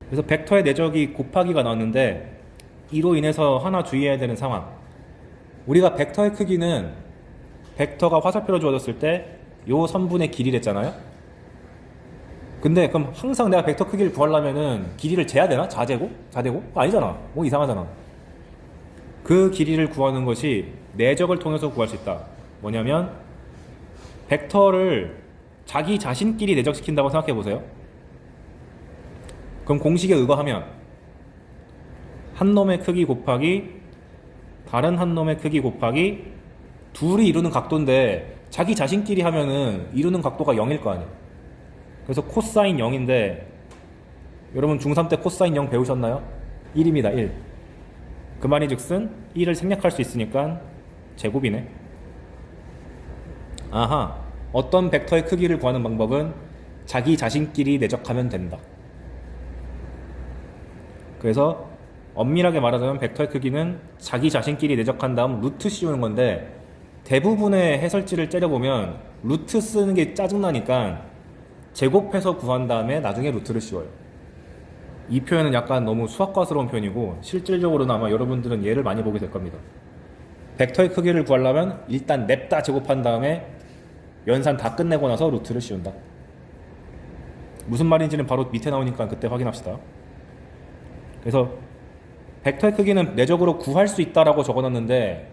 그래서 벡터의 내적이 곱하기가 나왔는데 이로 인해서 하나 주의해야 되는 상황. 우리가 벡터의 크기는 벡터가 화살표로 주어졌을 때 요 선분의 길이랬잖아요. 근데 그럼 항상 내가 벡터 크기를 구하려면은 길이를 재야 되나? 자재고? 자대고? 아니잖아. 뭐 이상하잖아. 그 길이를 구하는 것이 내적을 통해서 구할 수 있다. 뭐냐면 벡터를 자기 자신끼리 내적시킨다고 생각해 보세요. 그럼 공식에 의거하면 한 놈의 크기 곱하기 다른 한 놈의 크기 곱하기 둘이 이루는 각도인데 자기 자신끼리 하면은 이루는 각도가 0일 거 아니에요. 그래서 코사인 0인데 여러분 중3 때 코사인 0 배우셨나요? 1입니다. 1. 그 말이 즉슨 1을 생략할 수 있으니까 제곱이네. 아하, 어떤 벡터의 크기를 구하는 방법은 자기 자신끼리 내적하면 된다. 그래서 엄밀하게 말하자면 벡터의 크기는 자기 자신끼리 내적한 다음 루트 씌우는 건데 대부분의 해설지를 째려보면 루트 쓰는 게 짜증나니까 제곱해서 구한 다음에 나중에 루트를 씌워요. 이 표현은 약간 너무 수학과스러운 표현이고 실질적으로는 아마 여러분들은 얘를 많이 보게 될 겁니다. 벡터의 크기를 구하려면 일단 냅다 제곱한 다음에 연산 다 끝내고 나서 루트를 씌운다. 무슨 말인지는 바로 밑에 나오니까 그때 확인합시다. 그래서 벡터의 크기는 내적으로 구할 수 있다라고 적어놨는데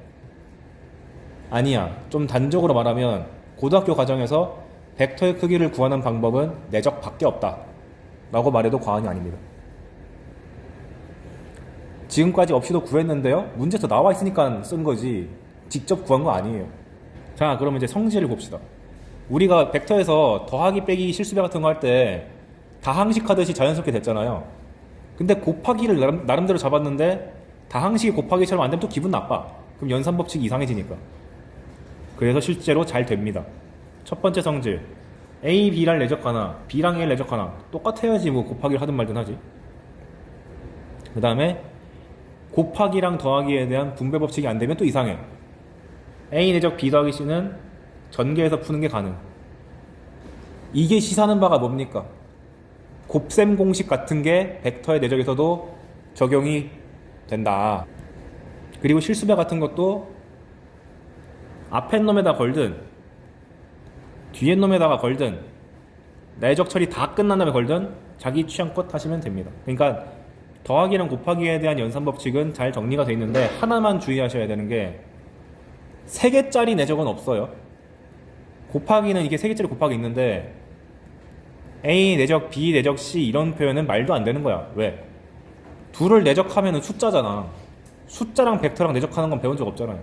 아니야. 좀 단적으로 말하면 고등학교 과정에서 벡터의 크기를 구하는 방법은 내적 밖에 없다 라고 말해도 과언이 아닙니다. 지금까지 없이도 구했는데요, 문제에서 나와 있으니까 쓴 거지 직접 구한 거 아니에요. 자, 그러면 이제 성질을 봅시다. 우리가 벡터에서 더하기 빼기 실수배 같은 거 할 때 다항식 하듯이 자연스럽게 됐잖아요. 근데 곱하기를 나름대로 잡았는데 다항식이 곱하기처럼 안 되면 또 기분 나빠. 그럼 연산법칙이 이상해지니까. 그래서 실제로 잘 됩니다. 첫 번째 성질, A, B랑 내적하나 B랑 A를 내적하나 똑같아야지 뭐 곱하기를 하든 말든 하지. 그 다음에 곱하기랑 더하기에 대한 분배 법칙이 안 되면 또 이상해. A 내적 B 더하기 C는 전개해서 푸는 게 가능. 이게 시사하는 바가 뭡니까? 곱셈 공식 같은 게 벡터의 내적에서도 적용이 된다. 그리고 실수배 같은 것도 앞에 놈에다 걸든 뒤에 놈에다가 걸든 내적 처리 다 끝난 다음에 걸든 자기 취향껏 하시면 됩니다. 그러니까 더하기랑 곱하기에 대한 연산 법칙은 잘 정리가 되어 있는데 하나만 주의하셔야 되는 게 3개짜리 내적은 없어요. 곱하기는 이게 3개짜리 곱하기 있는데 A 내적, B 내적, C 이런 표현은 말도 안 되는 거야. 왜? 둘을 내적하면 숫자잖아. 숫자랑 벡터랑 내적하는 건 배운 적 없잖아요.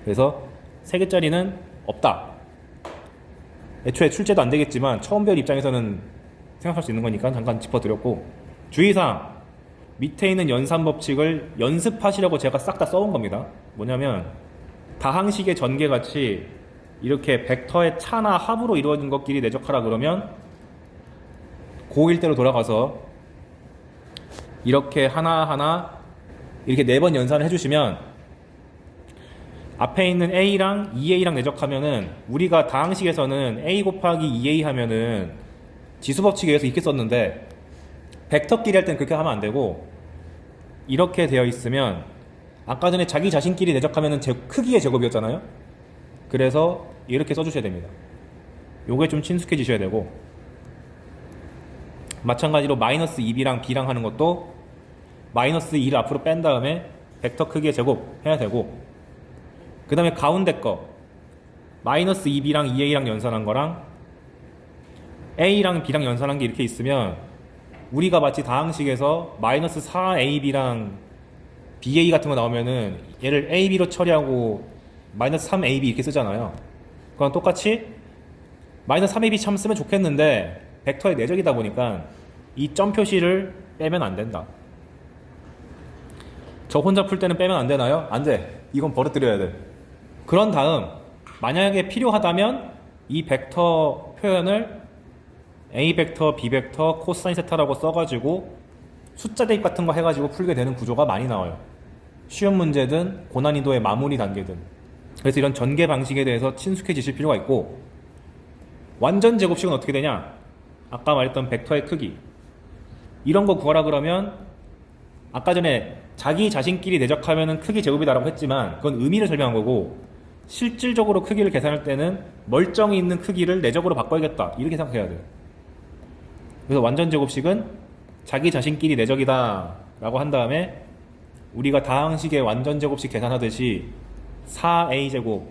그래서 3개짜리는 없다. 애초에 출제도 안 되겠지만 처음 배울 입장에서는 생각할 수 있는 거니까 잠깐 짚어드렸고, 주의사항, 밑에 있는 연산 법칙을 연습하시려고 제가 싹 다 써온 겁니다. 뭐냐면 다항식의 전개같이 이렇게 벡터의 차나 합으로 이루어진 것끼리 내적하라 그러면 고1 때로 돌아가서 이렇게 하나하나 이렇게 4번 연산을 해주시면 앞에 있는 A랑 2A랑 내적하면은 우리가 다항식에서는 A 곱하기 2A 하면은 지수법칙에 의해서 이렇게 썼는데 벡터끼리 할 땐 그렇게 하면 안 되고 이렇게 되어 있으면 아까 전에 자기 자신끼리 내적하면은 크기의 제곱이었잖아요. 그래서 이렇게 써주셔야 됩니다. 요게 좀 친숙해지셔야 되고, 마찬가지로 마이너스 2B랑 B랑 하는 것도 마이너스 2를 앞으로 뺀 다음에 벡터 크기의 제곱 해야 되고, 그 다음에 가운데 거 마이너스 2B랑 2A랑 연산한 거랑 A랑 B랑 연산한 게 이렇게 있으면 우리가 마치 다항식에서 마이너스 4AB랑 BA 같은 거 나오면은 얘를 AB로 처리하고 마이너스 3AB 이렇게 쓰잖아요. 그건 똑같이 마이너스 3AB 참 쓰면 좋겠는데 벡터의 내적이다 보니까 이 점 표시를 빼면 안 된다. 저 혼자 풀 때는 빼면 안 되나요? 안 돼. 이건 버려드려야 돼. 그런 다음 만약에 필요하다면 이 벡터 표현을 A 벡터, B 벡터, 코사인 세타라고 써가지고 숫자 대입 같은 거 해가지고 풀게 되는 구조가 많이 나와요. 쉬운 문제든 고난이도의 마무리 단계든. 그래서 이런 전개 방식에 대해서 친숙해지실 필요가 있고, 완전 제곱식은 어떻게 되냐? 아까 말했던 벡터의 크기, 이런 거 구하라 그러면 아까 전에 자기 자신끼리 내적하면은 크기 제곱이다라고 했지만 그건 의미를 설명한 거고, 실질적으로 크기를 계산할 때는 멀쩡히 있는 크기를 내적으로 바꿔야겠다 이렇게 생각해야 돼요. 그래서 완전 제곱식은 자기 자신끼리 내적이다 라고 한 다음에 우리가 다항식의 완전 제곱식 계산하듯이 4a제곱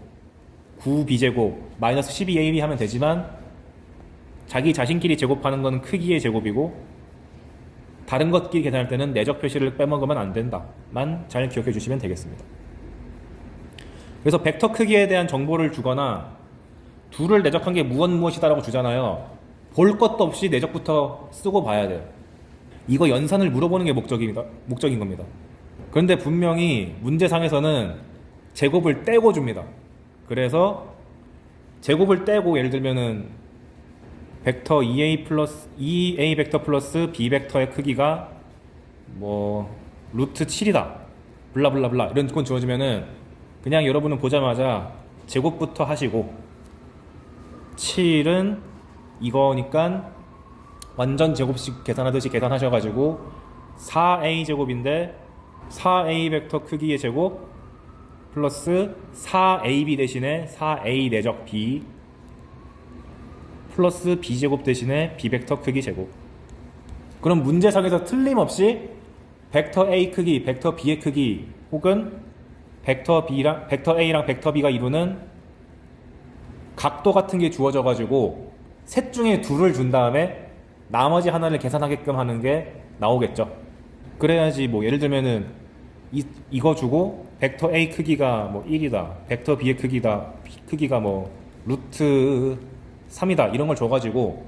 9b제곱 마이너스 12ab 하면 되지만, 자기 자신끼리 제곱하는 건 크기의 제곱이고 다른 것끼리 계산할 때는 내적 표시를 빼먹으면 안 된다만 잘 기억해 주시면 되겠습니다. 그래서 벡터 크기에 대한 정보를 주거나 둘을 내적한 게 무엇이다라고 주잖아요. 볼 것도 없이 내적부터 쓰고 봐야 돼요. 이거 연산을 물어보는 게 목적인 겁니다. 그런데 분명히 문제상에서는 제곱을 떼고 줍니다. 그래서 제곱을 떼고 예를 들면은 벡터 2a 벡터 플러스 b 벡터의 크기가 뭐 루트 7이다 블라블라블라 이런 건 주어지면은 그냥 여러분은 보자마자 제곱부터 하시고 7은 이거니까 완전 제곱식 계산하듯이 계산하셔가지고 4a 제곱인데 4a 벡터 크기의 제곱 플러스 4ab 대신에 4a 내적 b 플러스 b제곱 대신에 b벡터 크기 제곱. 그럼 문제상에서 틀림없이 벡터 a 크기, 벡터 b의 크기 혹은 벡터 a랑 벡터 b가 이루는 각도 같은 게 주어져 가지고 셋 중에 둘을 준 다음에 나머지 하나를 계산하게끔 하는 게 나오겠죠. 그래야지 뭐 예를 들면은 이거 주고 벡터 a 크기가 뭐 1이다 벡터 b의 크기가 뭐 루트 3이다 이런 걸 줘가지고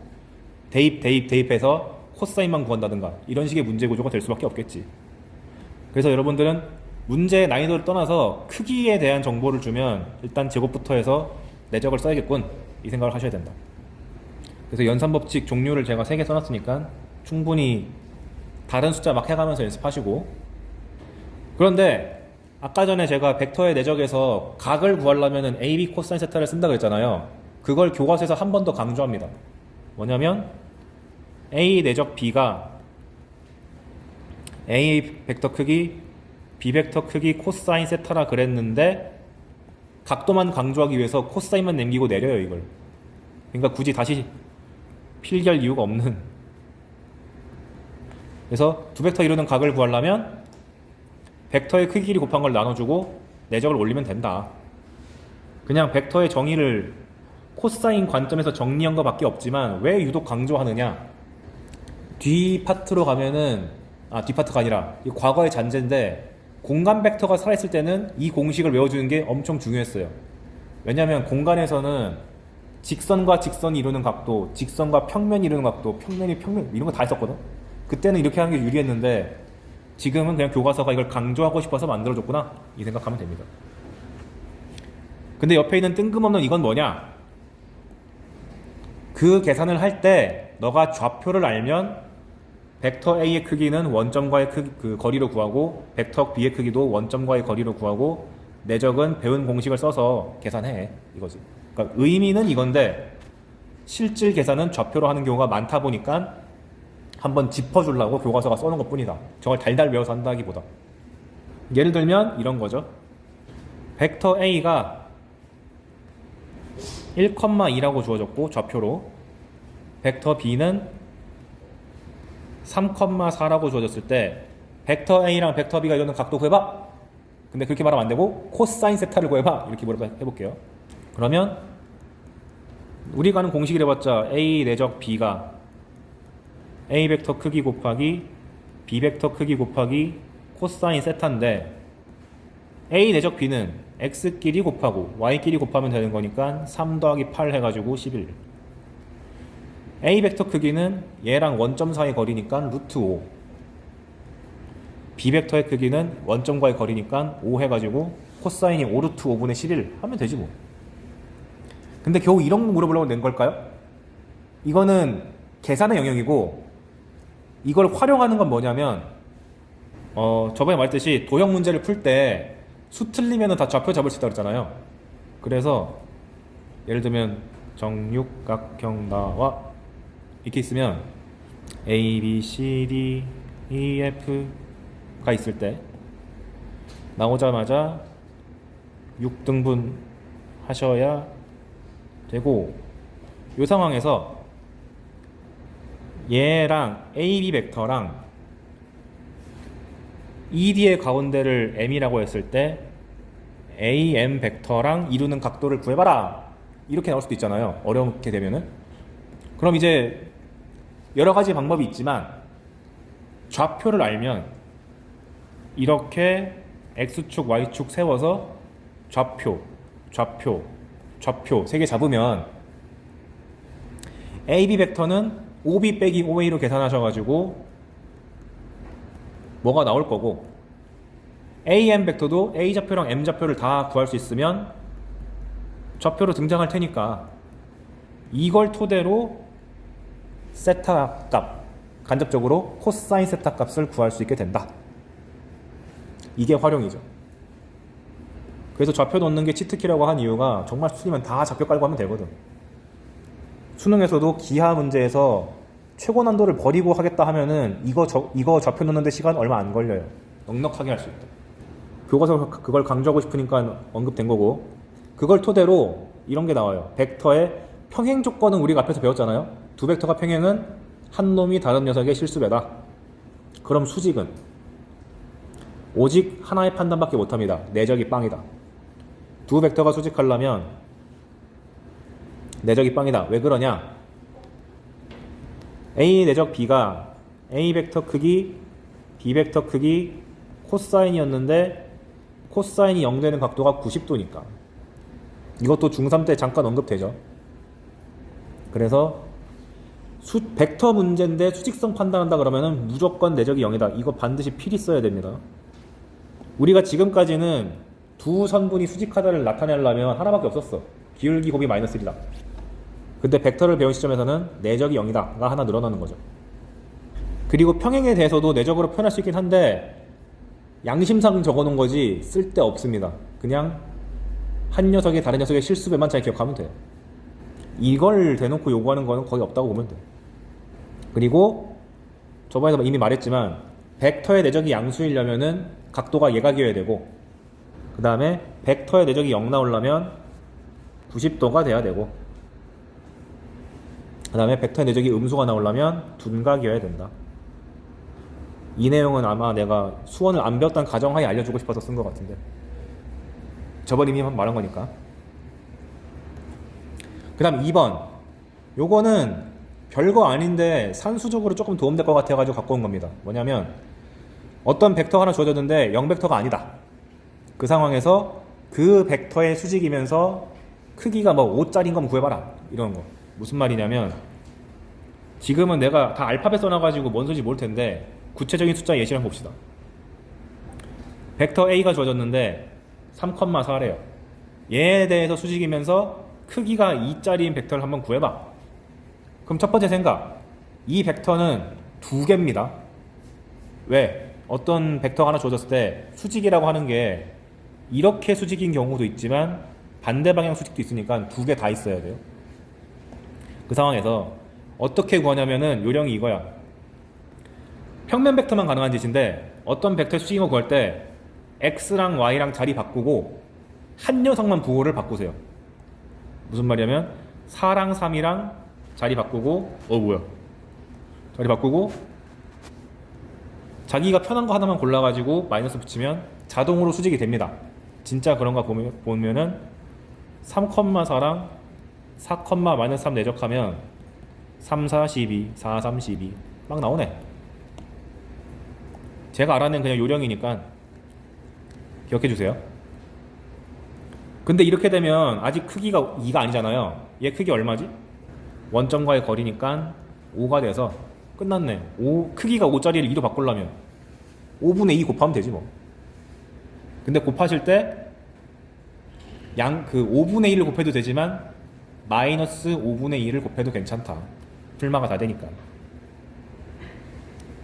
대입해서 코사인만 구한다든가 이런 식의 문제 구조가 될 수밖에 없겠지. 그래서 여러분들은 문제의 난이도를 떠나서 크기에 대한 정보를 주면 일단 제곱부터 해서 내적을 써야겠군 이 생각을 하셔야 된다. 그래서 연산법칙 종류를 제가 3개 써놨으니까 충분히 다른 숫자 막 해가면서 연습하시고, 그런데 아까 전에 제가 벡터의 내적에서 각을 구하려면 AB 코사인 세타를 쓴다고 했잖아요. 그걸 교과서에서 한 번 더 강조합니다. 뭐냐면 A 내적 B가 A 벡터 크기 B 벡터 크기 코사인 세타라 그랬는데 각도만 강조하기 위해서 코사인만 남기고 내려요 이걸. 그러니까 굳이 다시 필기할 이유가 없는. 그래서 두 벡터 이루는 각을 구하려면 벡터의 크기를 곱한 걸 나눠주고 내적을 올리면 된다. 그냥 벡터의 정의를 코사인 관점에서 정리한 것 밖에 없지만 왜 유독 강조하느냐, 뒤 파트로 가면은 뒤 파트가 아니라 이 과거의 잔재인데 공간 벡터가 살아있을 때는 이 공식을 외워주는 게 엄청 중요했어요. 왜냐하면 공간에서는 직선과 직선이 이루는 각도, 직선과 평면이 이루는 각도, 평면이 평면 이런 거 다 했었거든. 그때는 이렇게 하는 게 유리했는데 지금은 그냥 교과서가 이걸 강조하고 싶어서 만들어줬구나 이 생각하면 됩니다. 근데 옆에 있는 뜬금없는 이건 뭐냐, 그 계산을 할 때 너가 좌표를 알면 벡터 A의 크기는 원점과의 그 거리로 구하고 벡터 B의 크기도 원점과의 거리로 구하고 내적은 배운 공식을 써서 계산해 이거지. 그러니까 의미는 이건데 실질 계산은 좌표로 하는 경우가 많다 보니까 한번 짚어주려고 교과서가 써놓은 것 뿐이다. 저걸 달달 외워서 한다기보다. 예를 들면 이런 거죠. 벡터 A가 1,2라고 주어졌고 좌표로, 벡터 B는 3,4라고 주어졌을 때 벡터 A랑 벡터 B가 이루는 각도 구해봐. 근데 그렇게 말하면 안 되고 코사인 세타를 구해봐 이렇게 해볼게요. 그러면 우리가 아는 공식을 해봤자 A 내적 B가 A 벡터 크기 곱하기 B 벡터 크기 곱하기 코사인 세타인데 A 내적 B는 X끼리 곱하고 Y끼리 곱하면 되는 거니까 3 더하기 8 해가지고 11. A 벡터 크기는 얘랑 원점 사이 거리니까 루트 5. B 벡터의 크기는 원점과의 거리니까 5 해가지고 코사인이 5 루트 5분의 11 하면 되지 뭐. 근데 겨우 이런 거 물어보려고 낸 걸까요? 이거는 계산의 영역이고 이걸 활용하는 건 뭐냐면 저번에 말했듯이 도형 문제를 풀 때 수 틀리면 다 좌표 잡을 수 있다고 그랬잖아요. 그래서 예를 들면 정육각형 나와 이렇게 있으면 A, B, C, D, E, F가 있을 때 나오자마자 6등분 하셔야 되고, 이 상황에서 얘랑 AB 벡터랑 ED의 가운데를 M이라고 했을 때 AM 벡터랑 이루는 각도를 구해봐라, 이렇게 나올 수도 있잖아요. 어렵게 되면은. 그럼 이제 여러 가지 방법이 있지만 좌표를 알면 이렇게 X축, Y축 세워서 좌표, 좌표, 좌표 3개 잡으면 AB 벡터는 OB 빼기 OA로 계산하셔가지고 뭐가 나올 거고, AM 벡터도 A 좌표랑 M 좌표를 다 구할 수 있으면 좌표로 등장할 테니까 이걸 토대로 세타 값, 간접적으로 코사인 세타 값을 구할 수 있게 된다. 이게 활용이죠. 그래서 좌표 넣는 게 치트키라고 한 이유가 정말 수능이면 다 좌표 깔고 하면 되거든. 수능에서도 기하 문제에서 최고 난도를 버리고 하겠다 하면은 이거 좌표 넣는데 시간 얼마 안 걸려요. 넉넉하게 할 수 있다. 교과서 그걸 강조하고 싶으니까 언급된 거고, 그걸 토대로 이런 게 나와요. 벡터의 평행 조건은 우리가 앞에서 배웠잖아요. 두 벡터가 평행은 한 놈이 다른 녀석의 실수배다. 그럼 수직은 오직 하나의 판단밖에 못합니다. 내적이 빵이다. 두 벡터가 수직하려면 내적이 빵이다. 왜 그러냐? A 내적 B가 A 벡터 크기, B 벡터 크기, 코사인이었는데 코사인이 0 되는 각도가 90도니까. 이것도 중3 때 잠깐 언급되죠. 그래서 벡터 문제인데 수직성 판단한다 그러면은 무조건 내적이 0이다. 이거 반드시 필히 써야 됩니다. 우리가 지금까지는 두 선분이 수직하다를 나타내려면 하나밖에 없었어. 기울기 곱이 마이너스 1이다. 근데 벡터를 배운 시점에서는 내적이 0이다가 하나 늘어나는 거죠. 그리고 평행에 대해서도 내적으로 표현할 수 있긴 한데 양심상 적어놓은 거지 쓸데 없습니다. 그냥 한 녀석이 다른 녀석의 실수배만 잘 기억하면 돼요. 이걸 대놓고 요구하는 거는 거의 없다고 보면 돼요. 그리고 저번에도 이미 말했지만 벡터의 내적이 양수이려면은 각도가 예각이어야 되고, 그 다음에 벡터의 내적이 0 나오려면 90도가 돼야 되고, 그 다음에 벡터의 내적이 음수가 나오려면 둔각이어야 된다. 이 내용은 아마 내가 수원을 안 배웠다는 가정하에 알려주고 싶어서 쓴 것 같은데, 저번 이미 말한 거니까. 그 다음 2번. 요거는 별거 아닌데 산수적으로 조금 도움될 것 같아가지고 갖고 온 겁니다. 뭐냐면 어떤 벡터가 하나 주어졌는데 0벡터가 아니다. 그 상황에서 그 벡터의 수직이면서 크기가 뭐 5짜리인 건 구해봐라, 이런 거. 무슨 말이냐면 지금은 내가 다 알파벳 써놔가지고 뭔 소리인지 모를 텐데 구체적인 숫자 예시를 한번 봅시다. 벡터 A가 주어졌는데 3,4래요. 얘에 대해서 수직이면서 크기가 2짜리인 벡터를 한번 구해봐. 그럼 첫 번째 생각, 이 벡터는 두 개입니다. 왜? 어떤 벡터가 하나 주어졌을 때 수직이라고 하는 게 이렇게 수직인 경우도 있지만 반대 방향 수직도 있으니까 두 개 다 있어야 돼요. 그 상황에서 어떻게 구하냐면은 요령이 이거야. 평면 벡터만 가능한 짓인데 어떤 벡터의 수직인 거 구할 때 x랑 y랑 자리 바꾸고 한 녀석만 부호를 바꾸세요. 무슨 말이냐면 4랑 3이랑 자리 바꾸고 자리 바꾸고 자기가 편한 거 하나만 골라가지고 마이너스 붙이면 자동으로 수직이 됩니다. 진짜 그런가 보면은 3,4랑 4, 마이너스 3 내적하면 3, 4, 12, 4, 3, 12 막 나오네. 제가 알아낸 그냥 요령이니까 기억해 주세요. 근데 이렇게 되면 아직 크기가 2가 아니잖아요. 얘 크기 얼마지? 원점과의 거리니까 5가 돼서 끝났네. 크기가 5짜리를 2로 바꾸려면 5분의 2 곱하면 되지 뭐. 근데 곱하실 때 그 5분의 1을 곱해도 되지만 마이너스 5분의 2를 곱해도 괜찮다. 풀마가 다 되니까.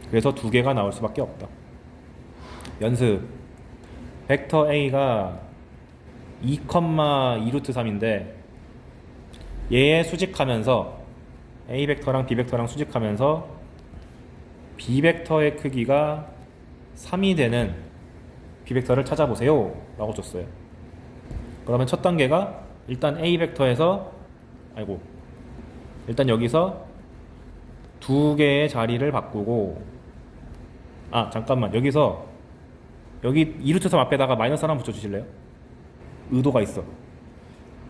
그래서 두 개가 나올 수밖에 없다. 연습. 벡터 A가 2,2루트 3인데 얘에 수직하면서 A 벡터랑 B 벡터랑 수직하면서 B벡터의 크기가 3이 되는 B벡터를 찾아보세요 라고 줬어요. 그러면 첫 단계가 일단 A벡터에서 일단 여기서 두 개의 자리를 바꾸고, 잠깐만, 여기서 여기 2루트 3 앞에다가 마이너스 하나 붙여주실래요? 의도가 있어.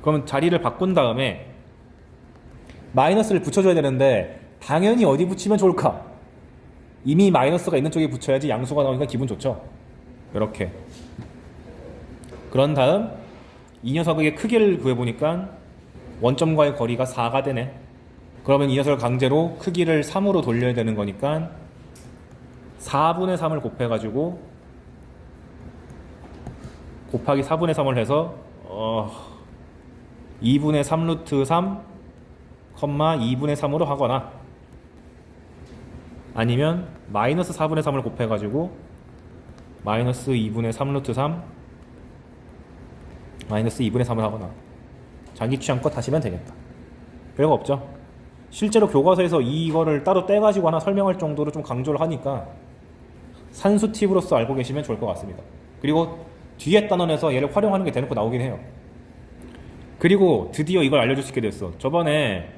그러면 자리를 바꾼 다음에 마이너스를 붙여줘야 되는데 당연히 어디 붙이면 좋을까? 이미 마이너스가 있는 쪽에 붙여야지 양수가 나오니까 기분 좋죠. 이렇게. 그런 다음 이 녀석의 크기를 구해보니까 원점과의 거리가 4가 되네. 그러면 이 녀석을 강제로 크기를 3으로 돌려야 되는 거니까 4분의 3을 곱해가지고 곱하기 4분의 3을 해서 2분의 3 루트 3, 2분의 3으로 하거나, 아니면 마이너스 4분의 3을 곱해가지고 마이너스 2분의 3 루트 3, 마이너스 2분의 3을 하거나, 자기 취향껏 하시면 되겠다. 별거 없죠. 실제로 교과서에서 이거를 따로 떼가지고 하나 설명할 정도로 좀 강조를 하니까 산수 팁으로서 알고 계시면 좋을 것 같습니다. 그리고 뒤에 단원에서 얘를 활용하는 게 대놓고 나오긴 해요. 그리고 드디어 이걸 알려줄 수 있게 됐어. 저번에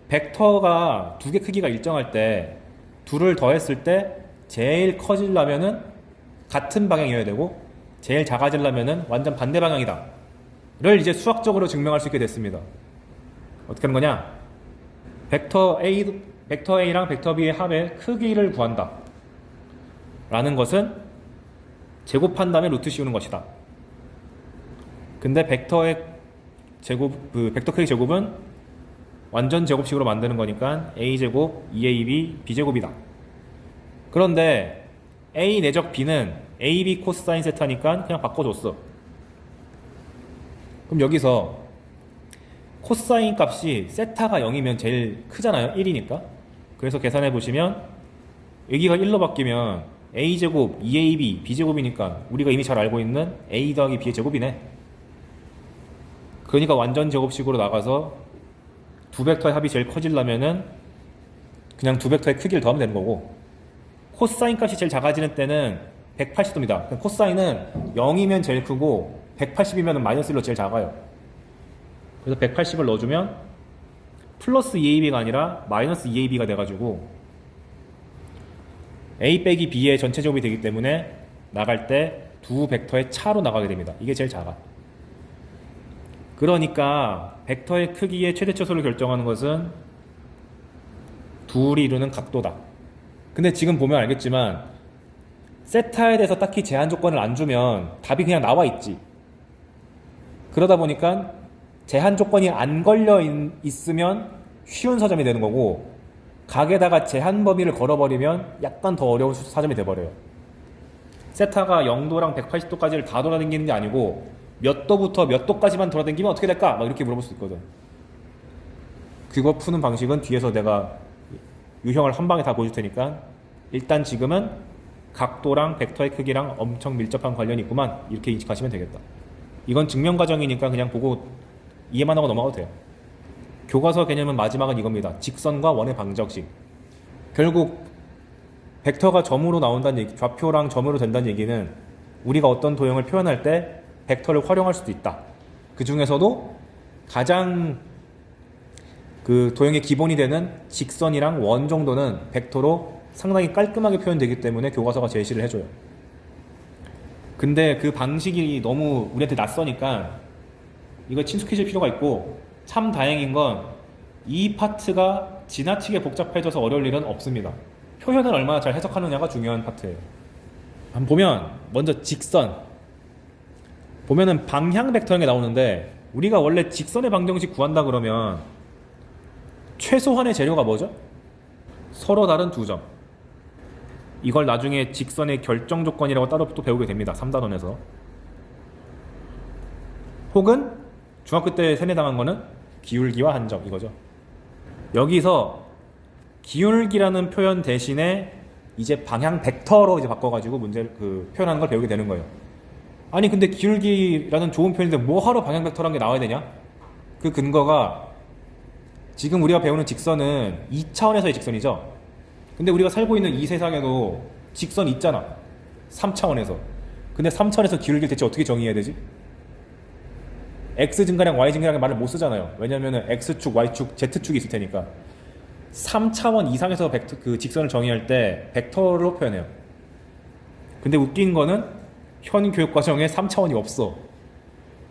벡터가 두 개 크기가 일정할 때 둘을 더했을 때 제일 커지려면은 같은 방향이어야 되고 제일 작아지려면은 완전 반대 방향이다 를 이제 수학적으로 증명할 수 있게 됐습니다. 어떻게 하는 거냐? 벡터 A랑 벡터 B의 합의 크기를 구한다 라는 것은 제곱한 다음에 루트 씌우는 것이다. 근데 벡터의 제곱, 벡터 크기 제곱은 완전 제곱식으로 만드는 거니까 A제곱, 2AB, B제곱이다. 그런데 A 내적 B는 AB 코사인 세타니까 그냥 바꿔줬어. 그럼 여기서 코사인 값이 세타가 0이면 제일 크잖아요. 1이니까. 그래서 계산해 보시면 여기가 1로 바뀌면 A제곱, 2AB, B제곱이니까 우리가 이미 잘 알고 있는 A 더하기 B의 제곱이네. 그러니까 완전 제곱식으로 나가서 두 벡터의 합이 제일 커지려면은 그냥 두 벡터의 크기를 더하면 되는 거고, 코사인 값이 제일 작아지는 때는 180도입니다. 코사인은 0이면 제일 크고 180이면 마이너스 1로 제일 작아요. 그래서 180을 넣어주면 플러스 2AB가 아니라 마이너스 2AB가 돼가지고 A 빼기 B의 전체 제곱이 되기 때문에 나갈 때 두 벡터의 차로 나가게 됩니다. 이게 제일 작아. 그러니까 벡터의 크기의 최대초소를 결정하는 것은 둘이 이루는 각도다. 근데 지금 보면 알겠지만 세타에 대해서 딱히 제한 조건을 안 주면 답이 그냥 나와 있지. 그러다 보니까 제한 조건이 안 걸려 있으면 쉬운 사점이 되는 거고, 각에다가 제한 범위를 걸어버리면 약간 더 어려운 사점이 돼버려요. 세타가 0도랑 180도까지를 다 돌아다니는 게 아니고 몇 도부터 몇 도까지만 돌아다니면 어떻게 될까? 막 이렇게 물어볼 수 있거든. 그거 푸는 방식은 뒤에서 내가 유형을 한 방에 다 보여줄 테니까 일단 지금은 각도랑 벡터의 크기랑 엄청 밀접한 관련이 있구만, 이렇게 인식하시면 되겠다. 이건 증명 과정이니까 그냥 보고 이해만 하고 넘어가도 돼요. 교과서 개념은 마지막은 이겁니다. 직선과 원의 방정식. 결국 벡터가 점으로 나온다는 얘기, 좌표랑 점으로 된다는 얘기는 우리가 어떤 도형을 표현할 때 벡터를 활용할 수도 있다. 그 중에서도 가장 그 도형의 기본이 되는 직선이랑 원 정도는 벡터로 상당히 깔끔하게 표현되기 때문에 교과서가 제시를 해줘요. 근데 그 방식이 너무 우리한테 낯서니까 이거 친숙해질 필요가 있고, 참 다행인 건 이 파트가 지나치게 복잡해져서 어려울 일은 없습니다. 표현을 얼마나 잘 해석하느냐가 중요한 파트예요. 한번 보면 먼저 직선 보면은 방향 벡터인 게 나오는데, 우리가 원래 직선의 방정식 구한다 그러면 최소한의 재료가 뭐죠? 서로 다른 두 점. 이걸 나중에 직선의 결정 조건이라고 따로 또 배우게 됩니다. 3단원에서. 혹은 중학교 때 세뇌당한 거는 기울기와 한 점, 이거죠. 여기서 기울기라는 표현 대신에 이제 방향 벡터로 이제 바꿔가지고 문제를 표현하는 걸 배우게 되는 거예요. 아니 근데 기울기라는 좋은 표현인데 뭐하러 방향 벡터라는 게 나와야 되냐? 그 근거가 지금 우리가 배우는 직선은 2차원에서의 직선이죠. 근데 우리가 살고 있는 이 세상에도 직선 있잖아. 3차원에서. 근데 3차원에서 기울기를 대체 어떻게 정의해야 되지? X 증가량, Y 증가량 말을 못 쓰잖아요. 왜냐면은 X축, Y축, Z축이 있을 테니까. 3차원 이상에서 그 직선을 정의할 때 벡터로 표현해요. 근데 웃긴 거는 현 교육과정에 3차원이 없어.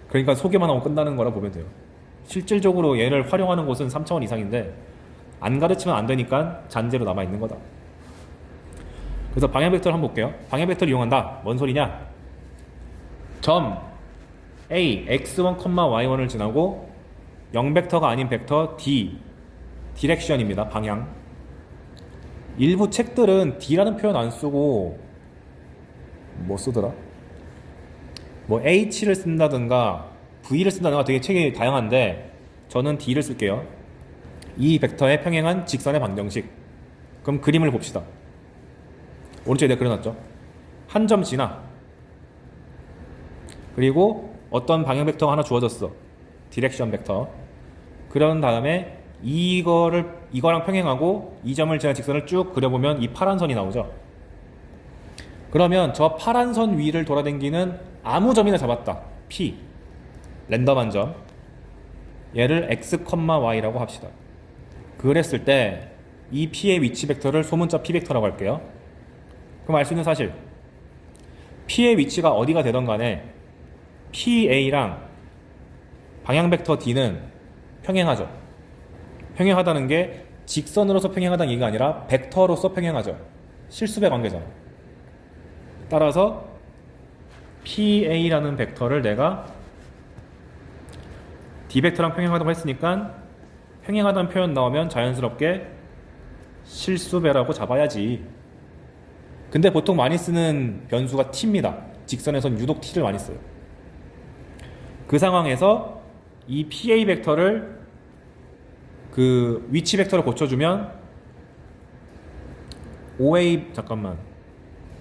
그러니까 소개만 하고 끝나는 거라 보면 돼요. 실질적으로 얘를 활용하는 곳은 3차원 이상인데 안 가르치면 안 되니까 잔재로 남아있는 거다. 그래서 방향 벡터를 한번 볼게요. 방향 벡터를 이용한다. 뭔 소리냐? 점 A, x1, y1을 지나고 0벡터가 아닌 벡터 D, 디렉션입니다. 방향. 일부 책들은 D라는 표현 안 쓰고 뭐 쓰더라? 뭐 H를 쓴다든가 V를 쓴다든가 되게 책이 다양한데 저는 D를 쓸게요. 이 벡터의 평행한 직선의 방정식. 그럼 그림을 봅시다. 오른쪽에 내가 그려놨죠. 한 점 지나. 그리고 어떤 방향 벡터가 하나 주어졌어. 디렉션 벡터. 그런 다음에 이거랑 평행하고 이 점을 지난 직선을 쭉 그려보면 이 파란 선이 나오죠. 그러면 저 파란 선 위를 돌아다니는 아무 점이나 잡았다. P. 랜덤한 점. 얘를 x, y라고 합시다. 그랬을 때 이 P의 위치 벡터를 소문자 P 벡터라고 할게요. 그럼 알 수 있는 사실. P의 위치가 어디가 되던 간에 PA랑 방향 벡터 D는 평행하죠. 평행하다는 게 직선으로서 평행하다는 얘기가 아니라 벡터로서 평행하죠. 실수배 관계잖아. 따라서 PA라는 벡터를 내가 D 벡터랑 평행하다고 했으니까 평행하다는 표현 나오면 자연스럽게 실수배라고 잡아야지. 근데 보통 많이 쓰는 변수가 t입니다. 직선에선 유독 t를 많이 써요. 그 상황에서 이 PA 벡터를 그 위치 벡터로 고쳐주면 OA 잠깐만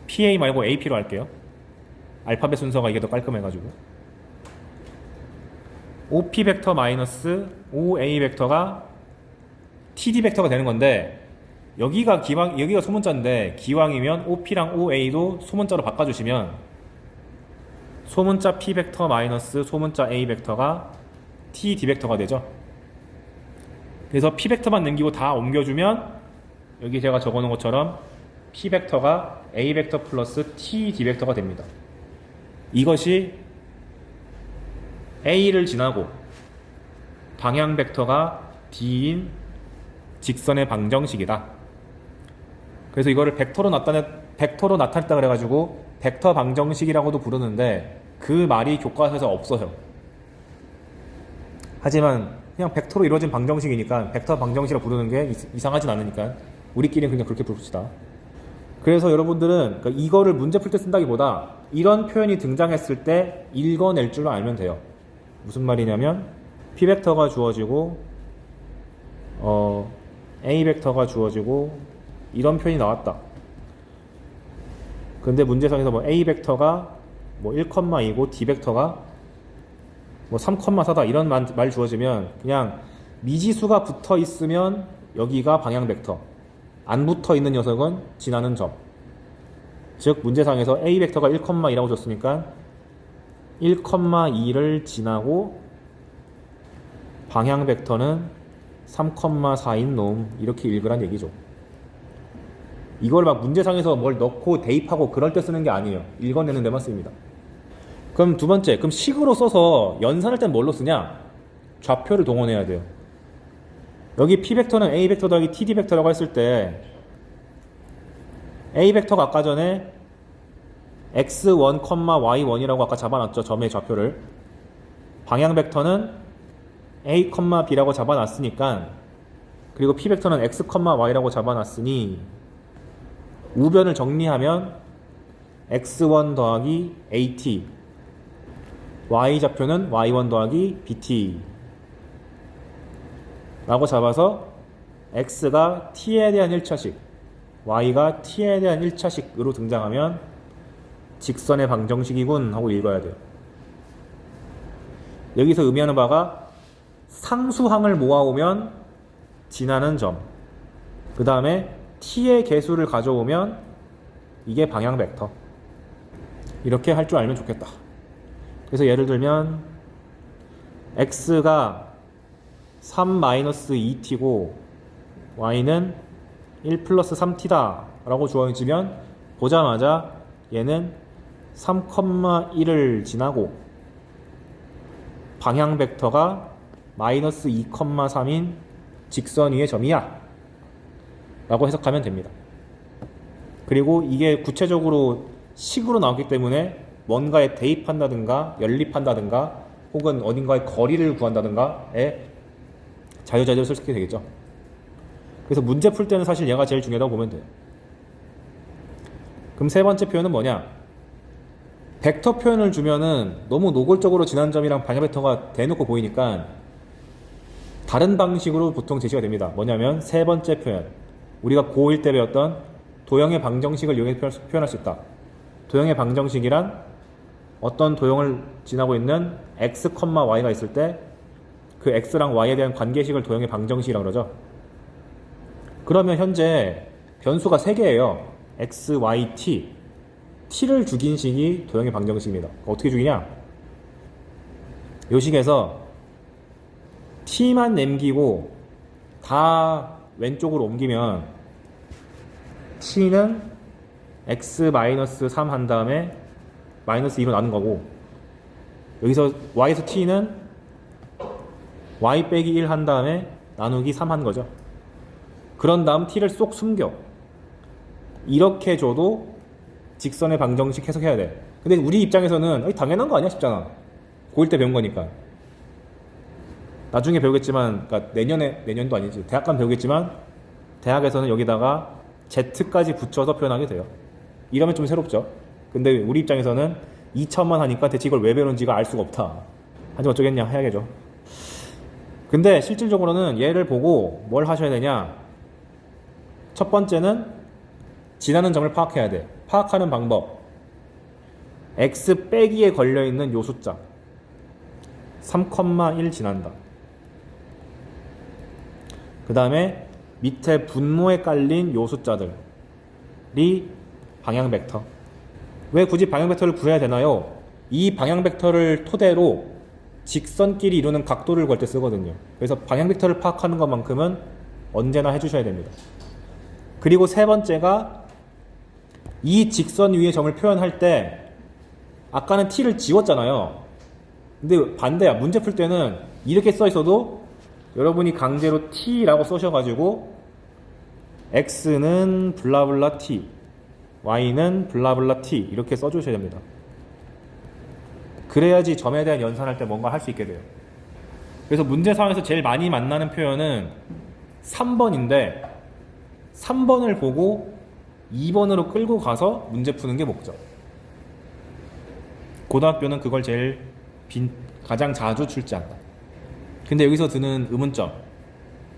PA 말고 AP로 할게요. 알파벳 순서가 이게 더 깔끔해가지고 OP 벡터 마이너스 OA 벡터가 TD 벡터가 되는 건데 여기가 소문자인데 기왕이면 OP랑 OA도 소문자로 바꿔주시면 소문자 P 벡터 마이너스 소문자 A 벡터가 TD 벡터가 되죠. 그래서 P 벡터만 남기고 다 옮겨주면 여기 제가 적어놓은 것처럼 P 벡터가 A 벡터 플러스 TD 벡터가 됩니다. 이것이 A를 지나고 방향 벡터가 D인 직선의 방정식이다. 그래서 이거를 벡터로 나타냈다 그래가지고 벡터 방정식이라고도 부르는데 그 말이 교과서에서 없어요. 하지만 그냥 벡터로 이루어진 방정식이니까 벡터 방정식이라고 부르는 게 이상하진 않으니까 우리끼리는 그냥 그렇게 부릅시다. 그래서 여러분들은 이거를 문제 풀 때 쓴다기보다 이런 표현이 등장했을 때 읽어낼 줄로 알면 돼요. 무슨 말이냐면 P 벡터가 주어지고 A 벡터가 주어지고 이런 표현이 나왔다. 근데 문제상에서 뭐 A 벡터가 뭐 1,2고 D 벡터가 뭐 3,4다 이런 말 주어지면 그냥 미지수가 붙어 있으면 여기가 방향 벡터, 안 붙어 있는 녀석은 지나는 점. 즉 문제상에서 A 벡터가 1,2라고 줬으니까 1,2를 지나고 방향 벡터는 3,4인 놈 이렇게 읽으란 얘기죠. 이걸 막 문제상에서 뭘 넣고 대입하고 그럴 때 쓰는 게 아니에요. 읽어내는 데만 씁니다. 그럼 두 번째, 그럼 식으로 써서 연산할 땐 뭘로 쓰냐? 좌표를 동원해야 돼요. 여기 P 벡터는 A 벡터 더하기 TD 벡터라고 했을 때 A 벡터가 아까 전에 x1, y1이라고 아까 잡아놨죠. 점의 좌표를. 방향 벡터는 a, b라고 잡아놨으니까 그리고 P 벡터는 x, y라고 잡아놨으니 우변을 정리하면 x1 더하기 at y 좌표는 y1 더하기 bt 라고 잡아서 x가 t에 대한 1차식 y가 t에 대한 1차식으로 등장하면 직선의 방정식이군 하고 읽어야 돼요. 여기서 의미하는 바가 상수항을 모아오면 지나는 점, 그 다음에 t의 개수를 가져오면 이게 방향 벡터. 이렇게 할 줄 알면 좋겠다. 그래서 예를 들면 x가 3-2t고 y는 1 플러스 3t다 라고 주어지면 보자마자 얘는 3,1을 지나고 방향 벡터가 마이너스 2,3인 직선 위의 점이야 라고 해석하면 됩니다. 그리고 이게 구체적으로 식으로 나왔기 때문에 뭔가에 대입한다든가 연립한다든가 혹은 어딘가의 거리를 구한다든가에 자유자재로 쓸 수 있게 되겠죠. 그래서 문제 풀 때는 사실 얘가 제일 중요하다고 보면 돼요. 그럼 세 번째 표현은 뭐냐? 벡터 표현을 주면은 너무 노골적으로 지난 점이랑 방향 벡터가 대놓고 보이니까 다른 방식으로 보통 제시가 됩니다. 뭐냐면 세 번째 표현, 우리가 고1 때 배웠던 도형의 방정식을 이용해 표현할 수 있다. 도형의 방정식이란 어떤 도형을 지나고 있는 x, y가 있을 때 그 x랑 y에 대한 관계식을 도형의 방정식이라고 그러죠. 그러면 현재 변수가 3개예요. x, y, t. t를 죽인 식이 도형의 방정식입니다. 어떻게 죽이냐? 이 식에서 t만 남기고 다 왼쪽으로 옮기면 t는 x-3 한 다음에 마이너스 2로 나눈 거고, 여기서 y에서 t는 y 빼기 1 한 다음에 나누기 3 한 거죠. 그런 다음 t를 쏙 숨겨. 이렇게 줘도 직선의 방정식 해석해야 돼. 근데 우리 입장에서는 당연한 거 아니야 싶잖아. 고1 때 배운 거니까. 나중에 배우겠지만, 그러니까 내년도 아니지, 대학 가면 배우겠지만 대학에서는 여기다가 z까지 붙여서 표현하게 돼요. 이러면 좀 새롭죠. 근데 우리 입장에서는 2차만 하니까 대체 이걸 왜 배우는지가 알 수가 없다. 하지만 어쩌겠냐, 해야겠죠. 근데 실질적으로는 얘를 보고 뭘 하셔야 되냐? 첫 번째는 지나는 점을 파악해야 돼. 파악하는 방법, x 빼기에 걸려있는 요 숫자 3,1 지난다. 그 다음에 밑에 분모에 깔린 요 숫자들이 방향 벡터. 왜 굳이 방향 벡터를 구해야 되나요? 이 방향 벡터를 토대로 직선끼리 이루는 각도를 구할 때 쓰거든요. 그래서 방향 벡터를 파악하는 것만큼은 언제나 해주셔야 됩니다. 그리고 세 번째가 이 직선 위의 점을 표현할 때 아까는 t를 지웠잖아요. 근데 반대야. 문제 풀 때는 이렇게 써 있어도 여러분이 강제로 t라고 써셔가지고 x는 블라블라 t, y는 블라블라 t 이렇게 써주셔야 됩니다. 그래야지 점에 대한 연산할 때 뭔가 할 수 있게 돼요. 그래서 문제 상황에서 제일 많이 만나는 표현은 3번인데 3번을 보고 2번으로 끌고 가서 문제 푸는 게 목적. 고등학교는 그걸 제일 가장 자주 출제한다. 근데 여기서 드는 의문점,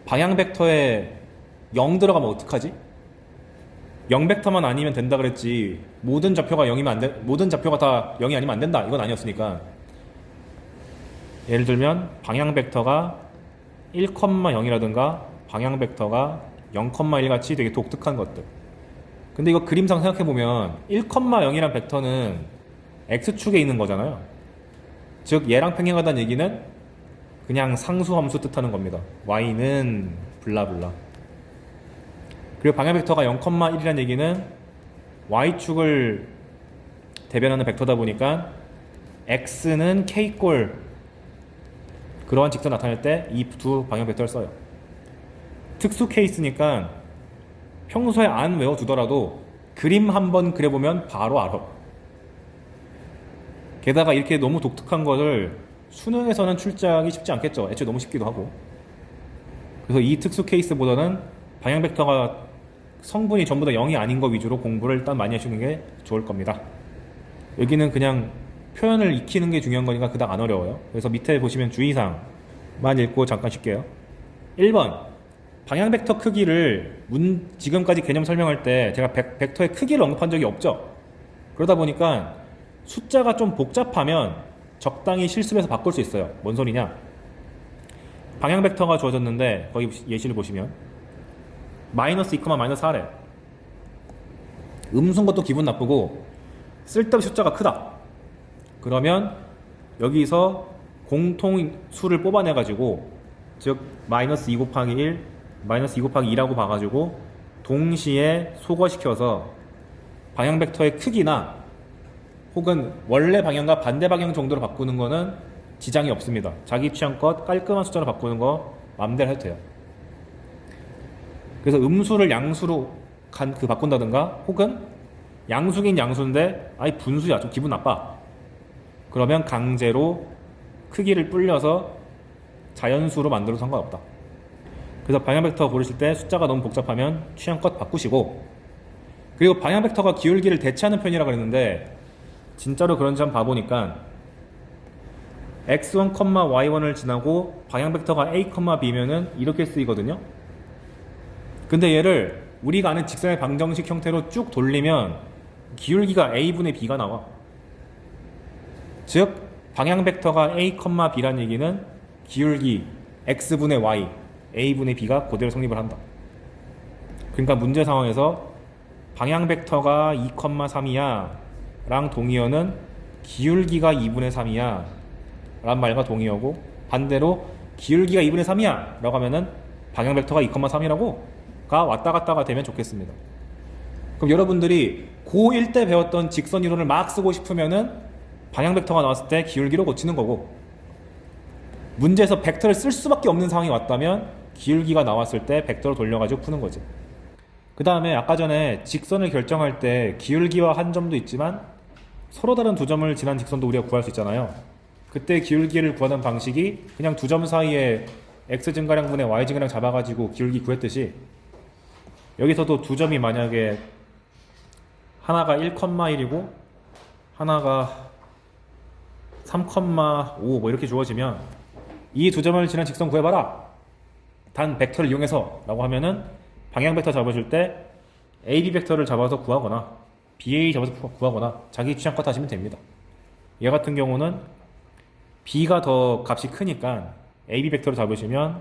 방향 벡터에 0 들어가면 어떡하지? 0 벡터만 아니면 된다 그랬지 모든 좌표가 0이면 안 돼, 모든 좌표가 다 0이 아니면 안 된다, 이건 아니었으니까. 예를 들면 방향 벡터가 1,0이라든가 방향 벡터가 0,1 같이 되게 독특한 것들. 근데 이거 그림상 생각해보면 1,0이란 벡터는 x축에 있는 거잖아요. 즉 얘랑 평행하다는 얘기는 그냥 상수함수 뜻하는 겁니다. y는 블라블라. 그리고 방향 벡터가 0,1이라는 얘기는 y축을 대변하는 벡터다 보니까 x는 k꼴 그러한 직선 나타낼 때 이 두 방향 벡터를 써요. 특수 케이스니까 평소에 안 외워두더라도 그림 한번 그려보면 바로 알아. 게다가 이렇게 너무 독특한 것을 수능에서는 출제하기 쉽지 않겠죠. 애초에 너무 쉽기도 하고. 그래서 이 특수 케이스보다는 방향 벡터가 성분이 전부 다 0이 아닌 거 위주로 공부를 일단 많이 하시는 게 좋을 겁니다. 여기는 그냥 표현을 익히는 게 중요한 거니까 그닥 안 어려워요. 그래서 밑에 보시면 주의사항만 읽고 잠깐 쉴게요. 1번 방향 벡터 크기를 지금까지 개념 설명할 때 제가 벡터의 크기를 언급한 적이 없죠. 그러다 보니까 숫자가 좀 복잡하면 적당히 실습해서 바꿀 수 있어요. 뭔 소리냐? 방향 벡터가 주어졌는데 거기 예시를 보시면 마이너스 2, 마이너스 4래. 음수인 것도 기분 나쁘고 쓸데없이 숫자가 크다. 그러면 여기서 공통수를 뽑아내가지고, 즉 마이너스 2 곱하기 1, 마이너스 2 곱하기 2라고 봐가지고 동시에 소거시켜서 방향 벡터의 크기나 혹은 원래 방향과 반대 방향 정도로 바꾸는 거는 지장이 없습니다. 자기 취향껏 깔끔한 숫자로 바꾸는 거 마음대로 해도 돼요. 그래서 음수를 양수로 바꾼다든가, 혹은 양수긴 양수인데 아이 분수야, 좀 기분 나빠, 그러면 강제로 크기를 불려서 자연수로 만들어도 상관없다. 그래서 방향 벡터 고르실 때 숫자가 너무 복잡하면 취향껏 바꾸시고, 그리고 방향 벡터가 기울기를 대체하는 편이라고 그랬는데 진짜로 그런지 한번 봐보니까 x1, y1을 지나고 방향 벡터가 a, b면은 이렇게 쓰이거든요. 근데 얘를 우리가 아는 직선의 방정식 형태로 쭉 돌리면 기울기가 a분의 b가 나와. 즉 방향 벡터가 a, b란 얘기는 기울기 x분의 y, a분의 b가 그대로 성립을 한다. 그러니까 문제 상황에서 방향 벡터가 2, 3이야 랑 동의어는 기울기가 2분의 3이야 란 말과 동의어고, 반대로 기울기가 2분의 3이야 라고 하면은 방향 벡터가 2, 3이라고 가 왔다 갔다가 되면 좋겠습니다. 그럼 여러분들이 고1 때 배웠던 직선 이론을 막 쓰고 싶으면은 방향 벡터가 나왔을 때 기울기로 고치는 거고, 문제에서 벡터를 쓸 수밖에 없는 상황이 왔다면 기울기가 나왔을 때 벡터로 돌려가지고 푸는 거지. 그 다음에 아까 전에 직선을 결정할 때 기울기와 한 점도 있지만 서로 다른 두 점을 지난 직선도 우리가 구할 수 있잖아요. 그때 기울기를 구하는 방식이 그냥 두 점 사이에 x 증가량분의 y 증가량 잡아가지고 기울기 구했듯이, 여기서도 두 점이 만약에 하나가 1,1이고 하나가 3,5 뭐 이렇게 주어지면 이 두 점을 지난 직선 구해봐라, 단 벡터를 이용해서 라고 하면은 방향 벡터 잡으실 때 AB 벡터를 잡아서 구하거나 BA 잡아서 구하거나 자기 취향껏 하시면 됩니다. 얘 같은 경우는 B가 더 값이 크니까 AB 벡터를 잡으시면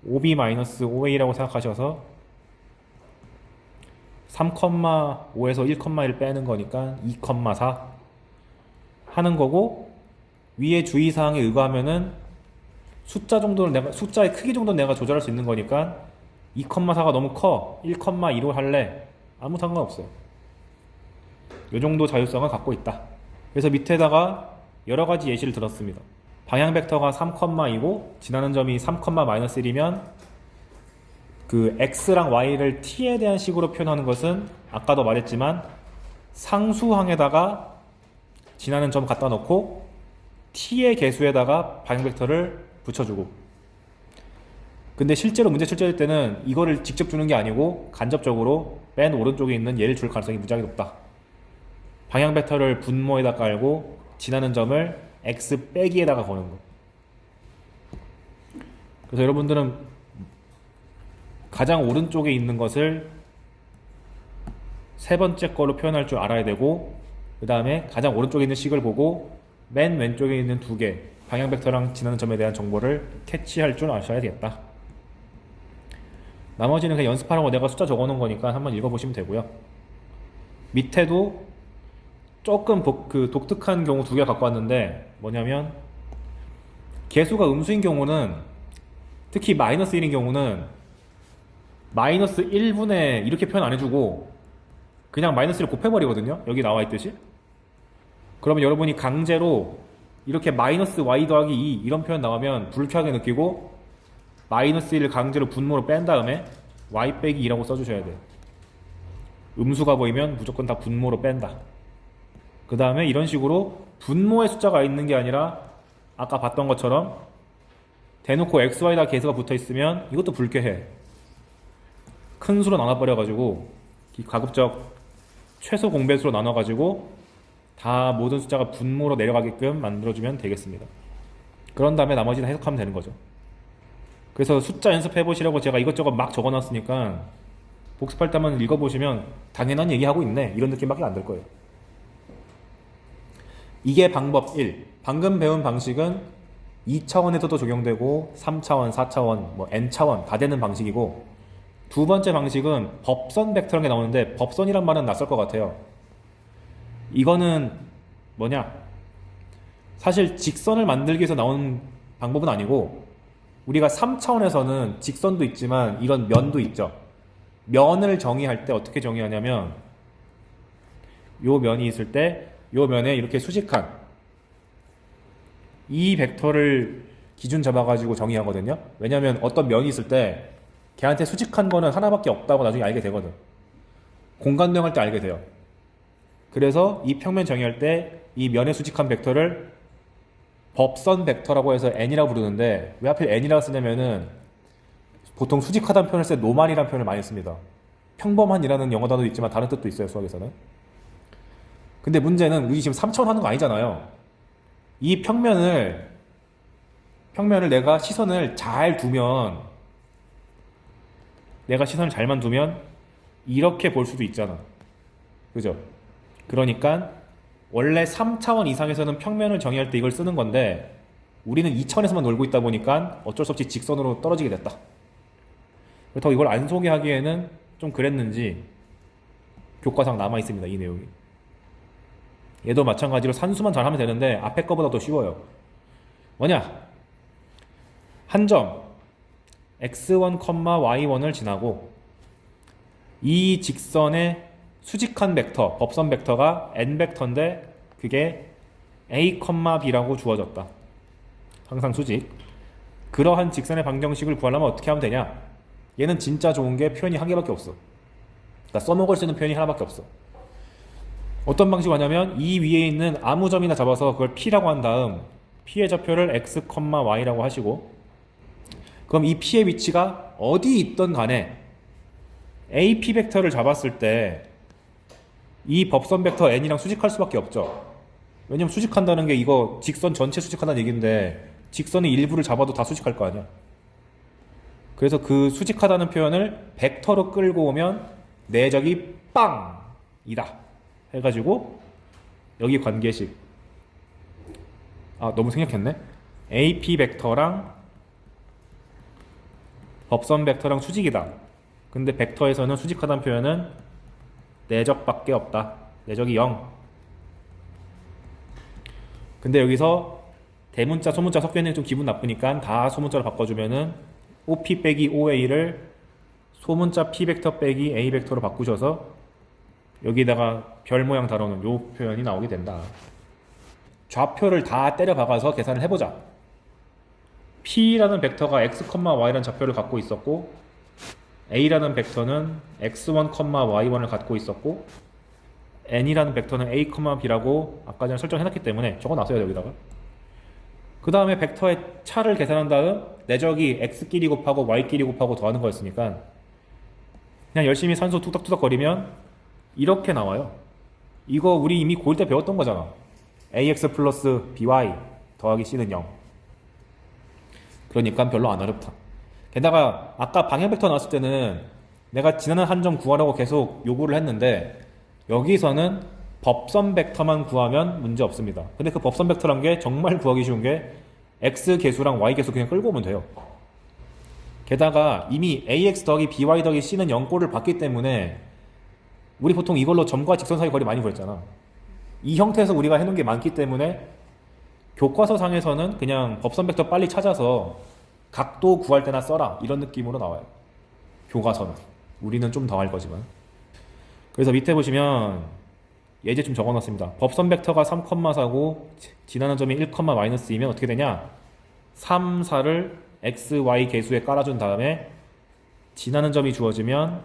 5B-5A라고 생각하셔서 3,5에서 1,1 빼는 거니까 2,4 하는 거고, 위에 주의사항에 의거하면은 숫자의 크기 정도는 내가 조절할 수 있는 거니까 2,4가 너무 커 1,2로 할래, 아무 상관없어요. 이 정도 자율성을 갖고 있다. 그래서 밑에다가 여러 가지 예시를 들었습니다. 방향 벡터가 3,2고 지나는 점이 3,-1이면 그 x랑 y를 t에 대한 식으로 표현하는 것은 아까도 말했지만 상수항에다가 지나는 점 갖다 놓고 t의 개수에다가 방향 벡터를 붙여주고, 근데 실제로 문제 출제될 때는 이거를 직접 주는 게 아니고 간접적으로 맨 오른쪽에 있는 얘를 줄 가능성이 무지하게 높다. 방향 벡터를 분모에다 깔고 지나는 점을 x 빼기에다가 거는 거. 그래서 여러분들은 가장 오른쪽에 있는 것을 세 번째 거로 표현할 줄 알아야 되고, 그 다음에 가장 오른쪽에 있는 식을 보고 맨 왼쪽에 있는 두 개 방향 벡터랑 지나는 점에 대한 정보를 캐치할 줄 아셔야겠다. 나머지는 그냥 연습하라고 내가 숫자 적어놓은 거니까 한번 읽어보시면 되고요. 밑에도 조금 독특한 경우 두 개 갖고 왔는데, 뭐냐면 개수가 음수인 경우는, 특히 마이너스 1인 경우는 마이너스 1분의 이렇게 표현 안 해주고 그냥 마이너스 1을 곱해버리거든요. 여기 나와 있듯이. 그러면 여러분이 강제로 이렇게 마이너스 y 더하기 2 이런 표현 나오면 불쾌하게 느끼고 마이너스 1을 강제로 분모로 뺀 다음에 y 빼기 2라고 써주셔야 돼요. 음수가 보이면 무조건 다 분모로 뺀다. 그 다음에 이런 식으로 분모의 숫자가 있는 게 아니라 아까 봤던 것처럼 대놓고 x, y다 개수가 붙어 있으면 이것도 불쾌해. 큰 수로 나눠버려가지고 가급적 최소 공배수로 나눠가지고 다 모든 숫자가 분모로 내려가게끔 만들어주면 되겠습니다. 그런 다음에 나머지는 해석하면 되는 거죠. 그래서 숫자 연습해보시라고 제가 이것저것 막 적어놨으니까 복습할 때 한번 읽어보시면 당연한 얘기하고 있네 이런 느낌밖에 안 들 거예요. 이게 방법 1. 방금 배운 방식은 2차원에서도 적용되고 3차원, 4차원, 뭐 n차원 다 되는 방식이고, 두 번째 방식은 법선 벡터라는 게 나오는데 법선이란 말은 낯설 것 같아요. 이거는 뭐냐? 사실 직선을 만들기 위해서 나온 방법은 아니고 우리가 3차원에서는 직선도 있지만 이런 면도 있죠. 면을 정의할 때 어떻게 정의하냐면 요 면이 있을 때 요 면에 이렇게 수직한 이 벡터를 기준 잡아가지고 정의하거든요. 왜냐면 어떤 면이 있을 때 걔한테 수직한 거는 하나밖에 없다고 나중에 알게 되거든. 공간도형 할 때 알게 돼요. 그래서 이 평면 정의할 때 이 면에 수직한 벡터를 법선 벡터라고 해서 n이라고 부르는데 왜 하필 n이라고 쓰냐면은 보통 수직하다는 표현을 쓸 때 노멀이라는 표현을 많이 씁니다. 평범한이라는 영어 단어도 있지만 다른 뜻도 있어요, 수학에서는. 근데 문제는 우리 지금 3차원 하는 거 아니잖아요. 이 평면을 내가 시선을 잘 두면 내가 시선을 잘만 두면 이렇게 볼 수도 있잖아. 그죠? 그러니까 원래 3차원 이상에서는 평면을 정의할 때 이걸 쓰는 건데 우리는 2차원에서만 놀고 있다 보니까 어쩔 수 없이 직선으로 떨어지게 됐다. 그렇다고 이걸 안 소개하기에는 좀 그랬는지 교과상 남아 있습니다, 이 내용이. 얘도 마찬가지로 산수만 잘하면 되는데 앞에 거보다 더 쉬워요. 뭐냐? 한 점 x1, y1을 지나고 이 직선의 수직한 벡터, 법선 벡터가 n 벡터인데 그게 a, b라고 주어졌다. 항상 수직. 그러한 직선의 방정식을 구하려면 어떻게 하면 되냐? 얘는 진짜 좋은 게 표현이 한 개밖에 없어. 그러니까 써먹을 수 있는 표현이 하나밖에 없어. 어떤 방식으로 하냐면 이 위에 있는 아무 점이나 잡아서 그걸 p라고 한 다음 p의 좌표를 x, y라고 하시고 그럼 이 p의 위치가 어디 있던 간에 AP 벡터를 잡았을 때 이 법선 벡터 n이랑 수직할 수밖에 없죠. 왜냐면 수직한다는 게 이거 직선 전체 수직한다는 얘기인데 직선의 일부를 잡아도 다 수직할 거 아니야. 그래서 그 수직하다는 표현을 벡터로 끌고 오면 내적이 빵이다 해가지고 여기 관계식 너무 생략했네. AP 벡터랑 법선 벡터랑 수직이다. 근데 벡터에서는 수직하다는 표현은 내적밖에 없다. 내적이 0. 근데 여기서 대문자 소문자 섞여 있는 게 좀 기분 나쁘니까 다 소문자로 바꿔주면은 OP 빼기 OA를 소문자 P 벡터 빼기 A 벡터로 바꾸셔서 여기다가 별 모양 다루는 요 표현이 나오게 된다. 좌표를 다 때려 박아서 계산을 해보자. P라는 벡터가 x, y라는 좌표를 갖고 있었고 A라는 벡터는 x1, y1을 갖고 있었고 N이라는 벡터는 A, B라고 아까 전에 설정해놨기 때문에 적어놨어요 여기다가. 그 다음에 벡터의 차를 계산한 다음 내적이 x끼리 곱하고 y끼리 곱하고 더하는 거였으니까 그냥 열심히 산수 툭닥툭닥 거리면 이렇게 나와요. 이거 우리 이미 고1 때 배웠던 거잖아. ax 플러스 by 더하기 c는 0. 그러니까 별로 안 어렵다. 게다가 아까 방향 벡터 나왔을 때는 내가 지나는 한 점 구하라고 계속 요구를 했는데 여기서는 법선 벡터만 구하면 문제 없습니다. 근데 그 법선 벡터란 게 정말 구하기 쉬운 게 x 개수랑 y 개수 그냥 끌고 오면 돼요. 게다가 이미 ax 더하기 by 더하기 c는 0꼴을 봤기 때문에 우리 보통 이걸로 점과 직선 사이 거리 많이 구했잖아. 이 형태에서 우리가 해놓은 게 많기 때문에 교과서 상에서는 그냥 법선 벡터 빨리 찾아서 각도 구할 때나 써라 이런 느낌으로 나와요. 교과서는. 우리는 좀 더 할 거지만. 그래서 밑에 보시면 예제 좀 적어놨습니다. 법선 벡터가 3,4고 지나는 점이 1,-2면 어떻게 되냐? 3, 4를 x, y 개수에 깔아준 다음에 지나는 점이 주어지면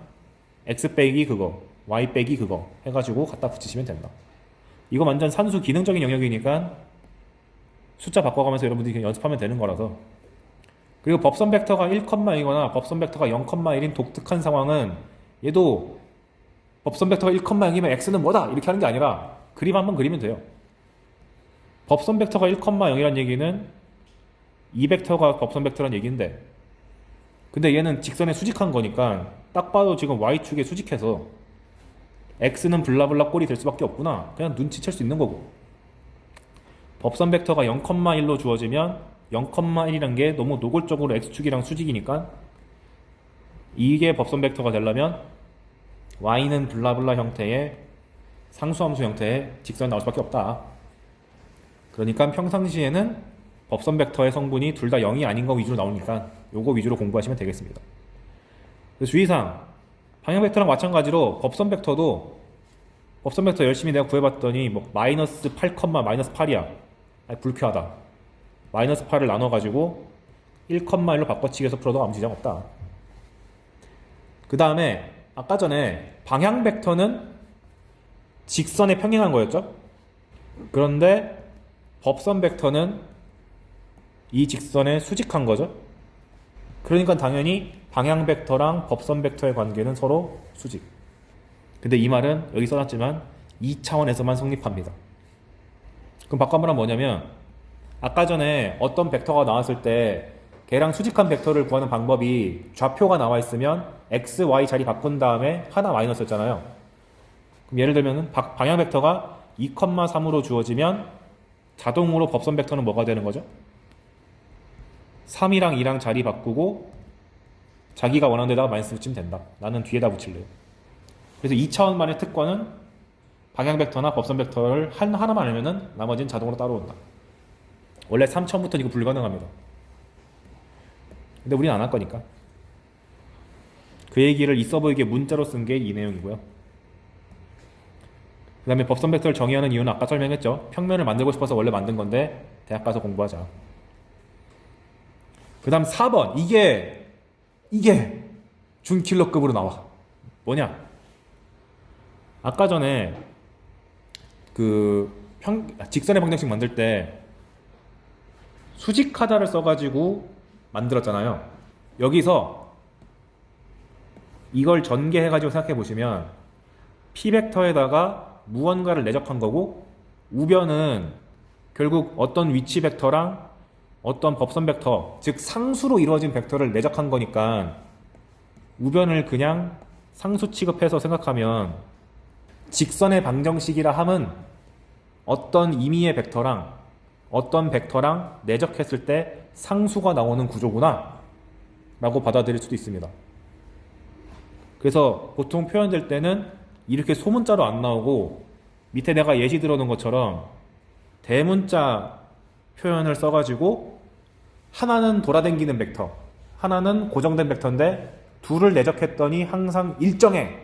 x 빼기 그거, y 빼기 그거 해가지고 갖다 붙이시면 된다. 이거 완전 산수 기능적인 영역이니까 숫자 바꿔가면서 여러분들이 그냥 연습하면 되는 거라서. 그리고 법선 벡터가 1,2거나 법선 벡터가 0,1인 독특한 상황은 얘도 법선 벡터가 1,0이면 x는 뭐다 이렇게 하는 게 아니라 그림 한번 그리면 돼요. 법선 벡터가 1,0이란 얘기는 이 벡터가 법선 벡터란 얘기인데 근데 얘는 직선에 수직한 거니까 딱 봐도 지금 y축에 수직해서 x는 블라블라 꼴이 될 수밖에 없구나 그냥 눈치챌 수 있는 거고 법선 벡터가 0,1로 주어지면 0,1이란 게 너무 노골적으로 x축이랑 수직이니까 이게 법선 벡터가 되려면 y는 블라블라 형태의 상수함수 형태의 직선이 나올 수밖에 없다. 그러니까 평상시에는 법선 벡터의 성분이 둘 다 0이 아닌 거 위주로 나오니까 요거 위주로 공부하시면 되겠습니다. 주의사항, 방향 벡터랑 마찬가지로 법선 벡터도 법선 벡터 열심히 내가 구해봤더니 뭐 마이너스 8, 마이너스 8이야. 아니, 불쾌하다. 마이너스 8을 나눠가지고 1,1로 바꿔치기 해서 풀어도 아무 지장 없다. 그 다음에 아까 전에 방향 벡터는 직선에 평행한 거였죠? 그런데 법선 벡터는 이 직선에 수직한 거죠? 그러니까 당연히 방향 벡터랑 법선 벡터의 관계는 서로 수직. 근데 이 말은 여기 써놨지만 2차원에서만 성립합니다. 그럼 바꿔 말하면 뭐냐면 아까 전에 어떤 벡터가 나왔을 때 걔랑 수직한 벡터를 구하는 방법이 좌표가 나와 있으면 x, y 자리 바꾼 다음에 하나 마이너스였잖아요. 그럼 예를 들면 방향 벡터가 2,3으로 주어지면 자동으로 법선 벡터는 뭐가 되는 거죠? 3이랑 2랑 자리 바꾸고 자기가 원하는 데다가 마이너스 붙이면 된다. 나는 뒤에다 붙일래요. 그래서 2차원만의 특권은 방향 벡터나 법선 벡터를 하나만 알면은 나머지는 자동으로 따라온다. 원래 3차원부터는 이거 불가능합니다. 근데 우리는 안 할 거니까. 그 얘기를 있어 보이게 문자로 쓴 게 이 내용이고요. 그 다음에 법선 벡터를 정의하는 이유는 아까 설명했죠. 평면을 만들고 싶어서 원래 만든 건데 대학 가서 공부하자. 그 다음 4번. 이게 준킬러급으로 나와. 뭐냐? 아까 전에 직선의 방정식 만들 때 수직하다를 써가지고 만들었잖아요. 여기서 이걸 전개해가지고 생각해 보시면 P벡터에다가 무언가를 내적한 거고 우변은 결국 어떤 위치 벡터랑 어떤 법선 벡터, 즉 상수로 이루어진 벡터를 내적한 거니까 우변을 그냥 상수 취급해서 생각하면 직선의 방정식이라 함은 어떤 임의의 벡터랑 어떤 벡터랑 내적했을 때 상수가 나오는 구조구나 라고 받아들일 수도 있습니다. 그래서 보통 표현될 때는 이렇게 소문자로 안 나오고 밑에 내가 예시 들어놓은 것처럼 대문자 표현을 써가지고 하나는 돌아다니는 벡터, 하나는 고정된 벡터인데 둘을 내적했더니 항상 일정해.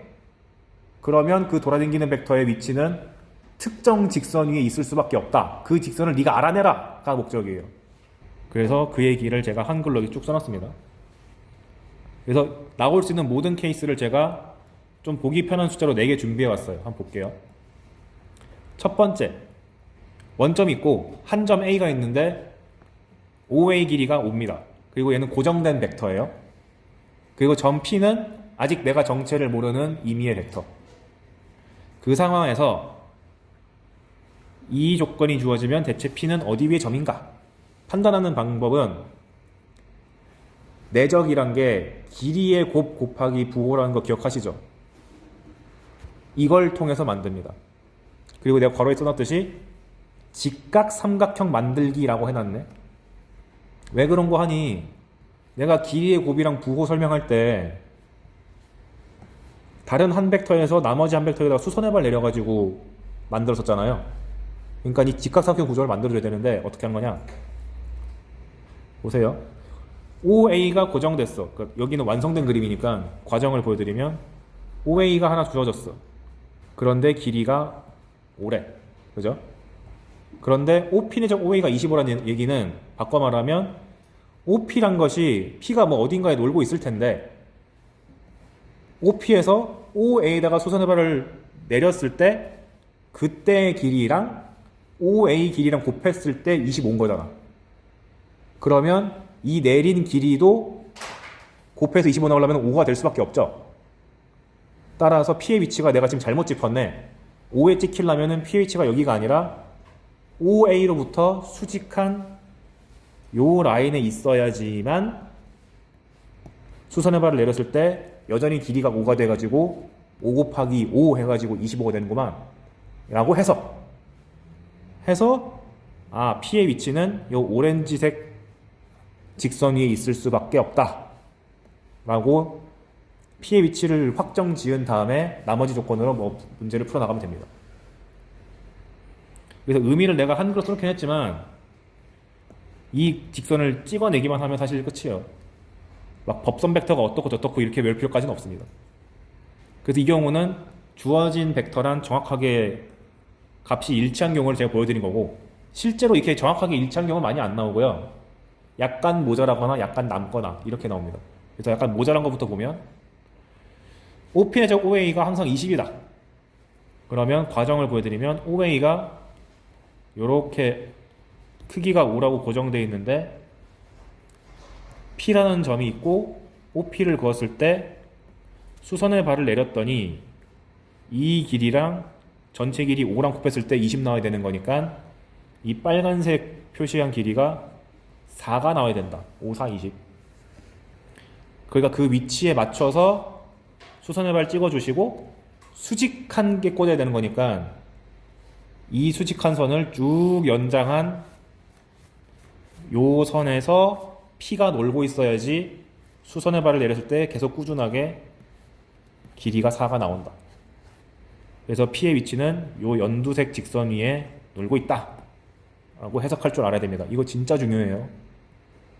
그러면 그 돌아다니는 벡터의 위치는 특정 직선 위에 있을 수밖에 없다. 그 직선을 네가 알아내라 가 목적이에요. 그래서 그 얘기를 제가 한글로 쭉 써놨습니다. 그래서 나올 수 있는 모든 케이스를 제가 좀 보기 편한 숫자로 4개 준비해왔어요. 한번 볼게요. 첫 번째, 원점이 있고 한 점 A가 있는데 OA 길이가 5입니다. 그리고 얘는 고정된 벡터예요. 그리고 점 P는 아직 내가 정체를 모르는 임의의 벡터. 그 상황에서 이 조건이 주어지면 대체 P는 어디 위의 점인가? 판단하는 방법은 내적이란 게 길이의 곱 곱하기 부호라는 거 기억하시죠? 이걸 통해서 만듭니다. 그리고 내가 괄호에 써놨듯이 직각 삼각형 만들기라고 해놨네. 왜 그런 거 하니? 내가 길이의 곱이랑 부호 설명할 때 다른 한 벡터에서 나머지 한 벡터에다가 수선해발 내려가지고 만들었었잖아요. 그러니까 이 직각삼각형 구조를 만들어줘야 되는데 어떻게 하는 거냐? 보세요. OA가 고정됐어. 그러니까 여기는 완성된 그림이니까 과정을 보여드리면 OA가 하나 주어졌어. 그런데 길이가 5래. 그죠? 그런데 OP 내적 OA가 25라는 얘기는 바꿔 말하면 OP란 것이 P가 뭐 어딘가에 놀고 있을 텐데 OP에서 OA에다가 수선해발을 내렸을 때 그때의 길이랑 OA 길이랑 곱했을 때 25인 거잖아. 그러면 이 내린 길이도 곱해서 25 나오려면 5가 될 수밖에 없죠. 따라서 P의 위치가 내가 지금 잘못 짚었네. 5에 찍히려면 P의 위치가 여기가 아니라 OA로부터 수직한 요 라인에 있어야지만 수선해발을 내렸을 때 여전히 길이가 5가 돼가지고 5 곱하기 5 해가지고 25가 되는구만 라고 해서 P의 위치는 요 오렌지색 직선 위에 있을 수밖에 없다 라고 P의 위치를 확정 지은 다음에 나머지 조건으로 뭐 문제를 풀어나가면 됩니다. 그래서 의미를 내가 한글로 써놓긴 했지만 이 직선을 찍어내기만 하면 사실 끝이에요. 막 법선 벡터가 어떻고 저떻고 이렇게 외울 필요까지는 없습니다. 그래서 이 경우는 주어진 벡터랑 정확하게 값이 일치한 경우를 제가 보여드린 거고, 실제로 이렇게 정확하게 일치한 경우는 많이 안 나오고요. 약간 모자라거나 약간 남거나 이렇게 나옵니다. 그래서 약간 모자란 것부터 보면 OP의 적 OA가 항상 20이다. 그러면 과정을 보여드리면 OA가 이렇게 크기가 5라고 고정되어 있는데 P라는 점이 있고 OP를 그었을 때 수선의 발을 내렸더니 이 길이랑 전체 길이 5랑 곱했을 때 20 나와야 되는 거니까 이 빨간색 표시한 길이가 4가 나와야 된다. 5, 4, 20. 그러니까 그 위치에 맞춰서 수선의 발 찍어주시고 수직한 게 꽂아야 되는 거니까 이 수직한 선을 쭉 연장한 요 선에서 P가 놀고 있어야지 수선의 발을 내렸을 때 계속 꾸준하게 길이가 4가 나온다. 그래서 P의 위치는 요 연두색 직선 위에 놀고 있다 라고 해석할 줄 알아야 됩니다. 이거 진짜 중요해요.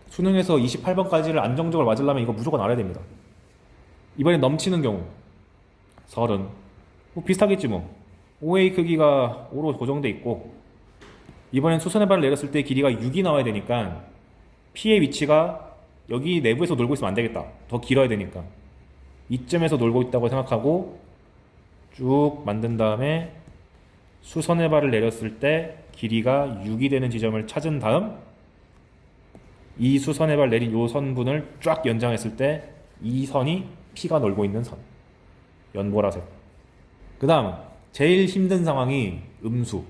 수능에서 28번까지를 안정적으로 맞으려면 이거 무조건 알아야 됩니다. 이번에 넘치는 경우 30. 뭐 비슷하겠지 뭐. OA 크기가 5로 고정돼 있고 이번엔 수선의 발을 내렸을 때 길이가 6이 나와야 되니까 P의 위치가 여기 내부에서 놀고 있으면 안 되겠다. 더 길어야 되니까 이쯤에서 놀고 있다고 생각하고 쭉 만든 다음에 수선의 발을 내렸을 때 길이가 6이 되는 지점을 찾은 다음 이 수선의 발 내린 요 선분을 쫙 연장했을 때 이 선이 P가 놀고 있는 선. 연보라색. 그 다음 제일 힘든 상황이 음수.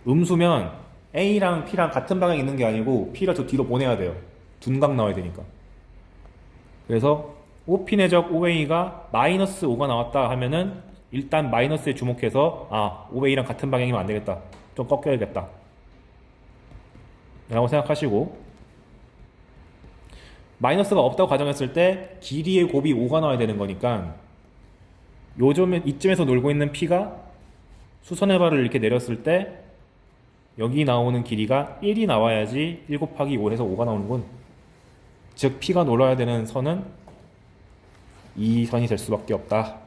음수면 A랑 P랑 같은 방향에 있는 게 아니고 P를 저 뒤로 보내야 돼요. 둔각 나와야 되니까. 그래서 OP 내적 OA가 마이너스 5가 나왔다 하면은 일단 마이너스에 주목해서 OA랑 같은 방향이면 안 되겠다. 좀 꺾여야겠다. 라고 생각하시고 마이너스가 없다고 가정했을 때 길이의 곱이 5가 나와야 되는 거니까 이쯤에서 놀고 있는 P가 수선의 발을 이렇게 내렸을 때 여기 나오는 길이가 1이 나와야지 1 곱하기 5 해서 5가 나오는군. 즉 P가 놀아야 되는 선은 이 선이 될 수밖에 없다.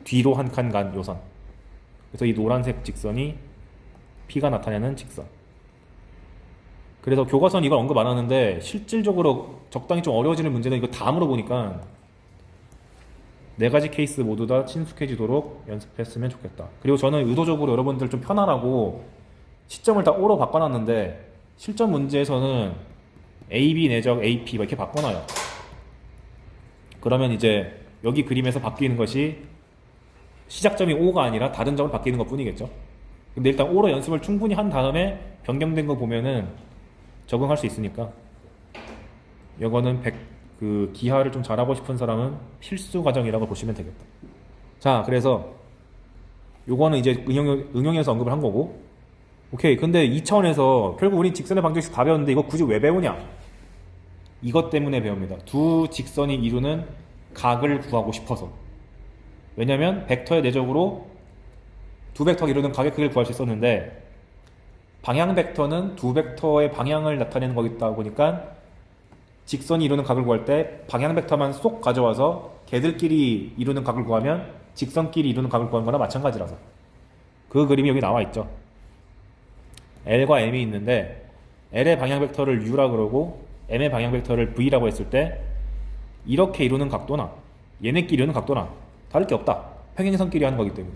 뒤로 한 칸 간 요 선. 그래서 이 노란색 직선이 P가 나타내는 직선. 그래서 교과선 이걸 언급 안 하는데 실질적으로 적당히 좀 어려워지는 문제는 이거 다 물어보니까 네 가지 케이스 모두 다 친숙해지도록 연습했으면 좋겠다. 그리고 저는 의도적으로 여러분들 좀 편하라고 시점을 다 O로 바꿔놨는데 실전 문제에서는 AB 내적 AP 이렇게 바꿔놔요. 그러면 이제 여기 그림에서 바뀌는 것이 시작점이 O가 아니라 다른 점을 바뀌는 것 뿐이겠죠. 근데 일단 O로 연습을 충분히 한 다음에 변경된 거 보면은 적응할 수 있으니까 이거는 그 기하를 좀 잘하고 싶은 사람은 필수 과정이라고 보시면 되겠다. 자, 그래서 요거는 이제 응용에서 언급을 한 거고, 오케이. 근데 이 차원에서 결국 우리 직선의 방정식 다 배웠는데 이거 굳이 왜 배우냐? 이것 때문에 배웁니다. 두 직선이 이루는 각을 구하고 싶어서. 왜냐면 벡터의 내적으로 두 벡터가 이루는 각의 크기를 구할 수 있었는데 방향 벡터는 두 벡터의 방향을 나타내는 거겠다 보니까 직선이 이루는 각을 구할 때 방향 벡터만 쏙 가져와서 걔들끼리 이루는 각을 구하면 직선끼리 이루는 각을 구하는 거나 마찬가지라서 그 그림이 여기 나와 있죠. L과 M이 있는데 L의 방향 벡터를 U라 그러고 M의 방향 벡터를 V라고 했을 때 이렇게 이루는 각도나 얘네끼리 이루는 각도나 다를 게 없다. 평행선끼리 하는 거기 때문에.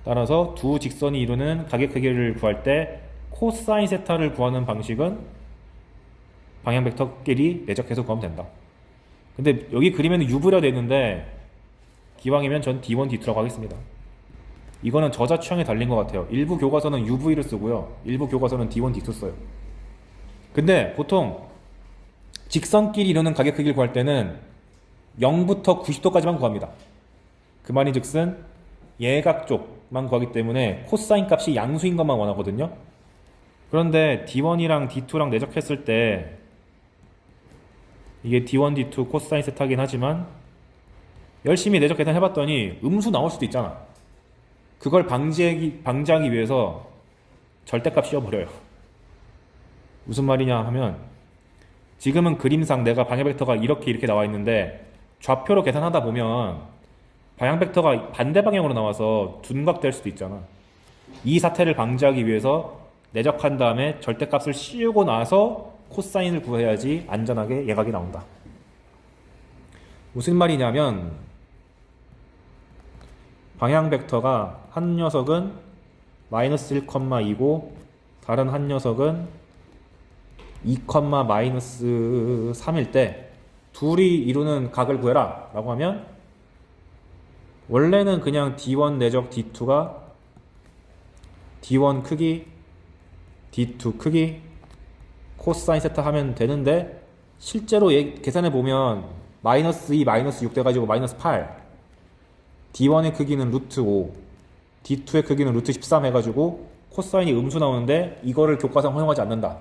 따라서 두 직선이 이루는 각의 크기를 구할 때 코사인 세타를 구하는 방식은 방향 벡터끼리 내적해서 구하면 된다. 근데 여기 그림에는 U부려 되어 있는데 기왕이면 전 D1, D2라고 하겠습니다. 이거는 저자 취향에 달린 것 같아요. 일부 교과서는 UV를 쓰고요. 일부 교과서는 D1, D2 써요. 근데 보통 직선끼리 이루는 각의 크기를 구할 때는 0부터 90도까지만 구합니다. 그 말인 즉슨 예각 쪽만 구하기 때문에 코사인 값이 양수인 것만 원하거든요. 그런데 D1이랑 D2랑 내적했을 때 이게 D1, D2 코사인 세타긴 하지만 열심히 내적 계산해봤더니 음수 나올 수도 있잖아. 그걸 방지하기 위해서 절대값 씌워버려요. 무슨 말이냐 하면 지금은 그림상 내가 방향 벡터가 이렇게 나와 있는데 좌표로 계산하다 보면 방향 벡터가 반대 방향으로 나와서 둔각될 수도 있잖아. 이 사태를 방지하기 위해서 내적한 다음에 절대값을 씌우고 나서 코사인을 구해야지 안전하게 예각이 나온다. 무슨 말이냐면 방향 벡터가 한 녀석은 마이너스 1,2고 다른 한 녀석은 2, 마이너스 3일 때 둘이 이루는 각을 구해라 라고 하면 원래는 그냥 D1 내적 D2가 D1 크기 D2 크기 코사인 세타 하면 되는데 실제로 계산해 보면 마이너스 2, 마이너스 6 돼가지고 마이너스 8 D1의 크기는 루트 5 D2의 크기는 루트 13 해가지고 코사인이 음수 나오는데 이거를 교과상 허용하지 않는다.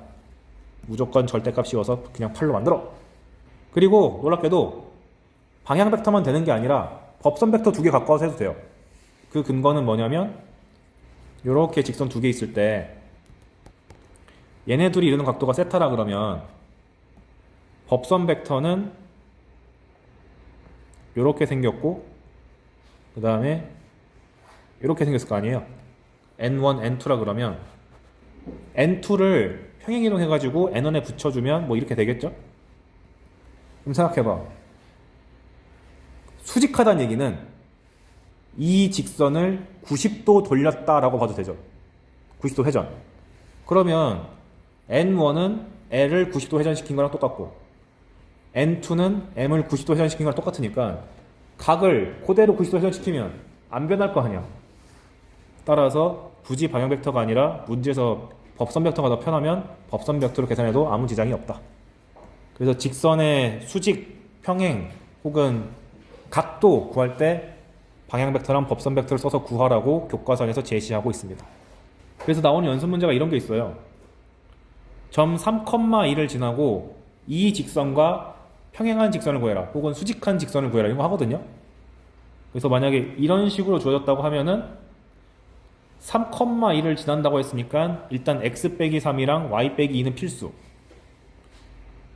무조건 절대값 씌워서 그냥 8로 만들어. 그리고 놀랍게도 방향 벡터만 되는 게 아니라 법선 벡터 2개 갖고 와서 해도 돼요. 그 근거는 뭐냐면 이렇게 직선 2개 있을 때 얘네 둘이 이루는 각도가 세타라 그러면 법선 벡터는 이렇게 생겼고 그 다음에 이렇게 생겼을 거 아니에요. N1, N2라 그러면 N2를 평행이동 해가지고 N1에 붙여주면 뭐 이렇게 되겠죠? 그럼 생각해봐. 수직하다는 얘기는 이 직선을 90도 돌렸다라고 봐도 되죠. 90도 회전. 그러면 N1은 L을 90도 회전시킨 거랑 똑같고 N2는 M을 90도 회전시킨 거랑 똑같으니까 각을 그대로 90도 회전시키면 안 변할 거 아니야. 따라서 굳이 방향 벡터가 아니라 문제에서 법선 벡터가 더 편하면 법선 벡터로 계산해도 아무 지장이 없다. 그래서 직선의 수직, 평행 혹은 각도 구할 때 방향 벡터랑 법선 벡터를 써서 구하라고 교과서에서 제시하고 있습니다. 그래서 나오는 연습 문제가 이런 게 있어요. 점 3,2를 지나고 이 직선과 평행한 직선을 구해라 혹은 수직한 직선을 구해라 이런 거 하거든요. 그래서 만약에 이런 식으로 주어졌다고 하면은 3,2를 지난다고 했으니까 일단 x 빼기 3이랑 y 빼기 2는 필수.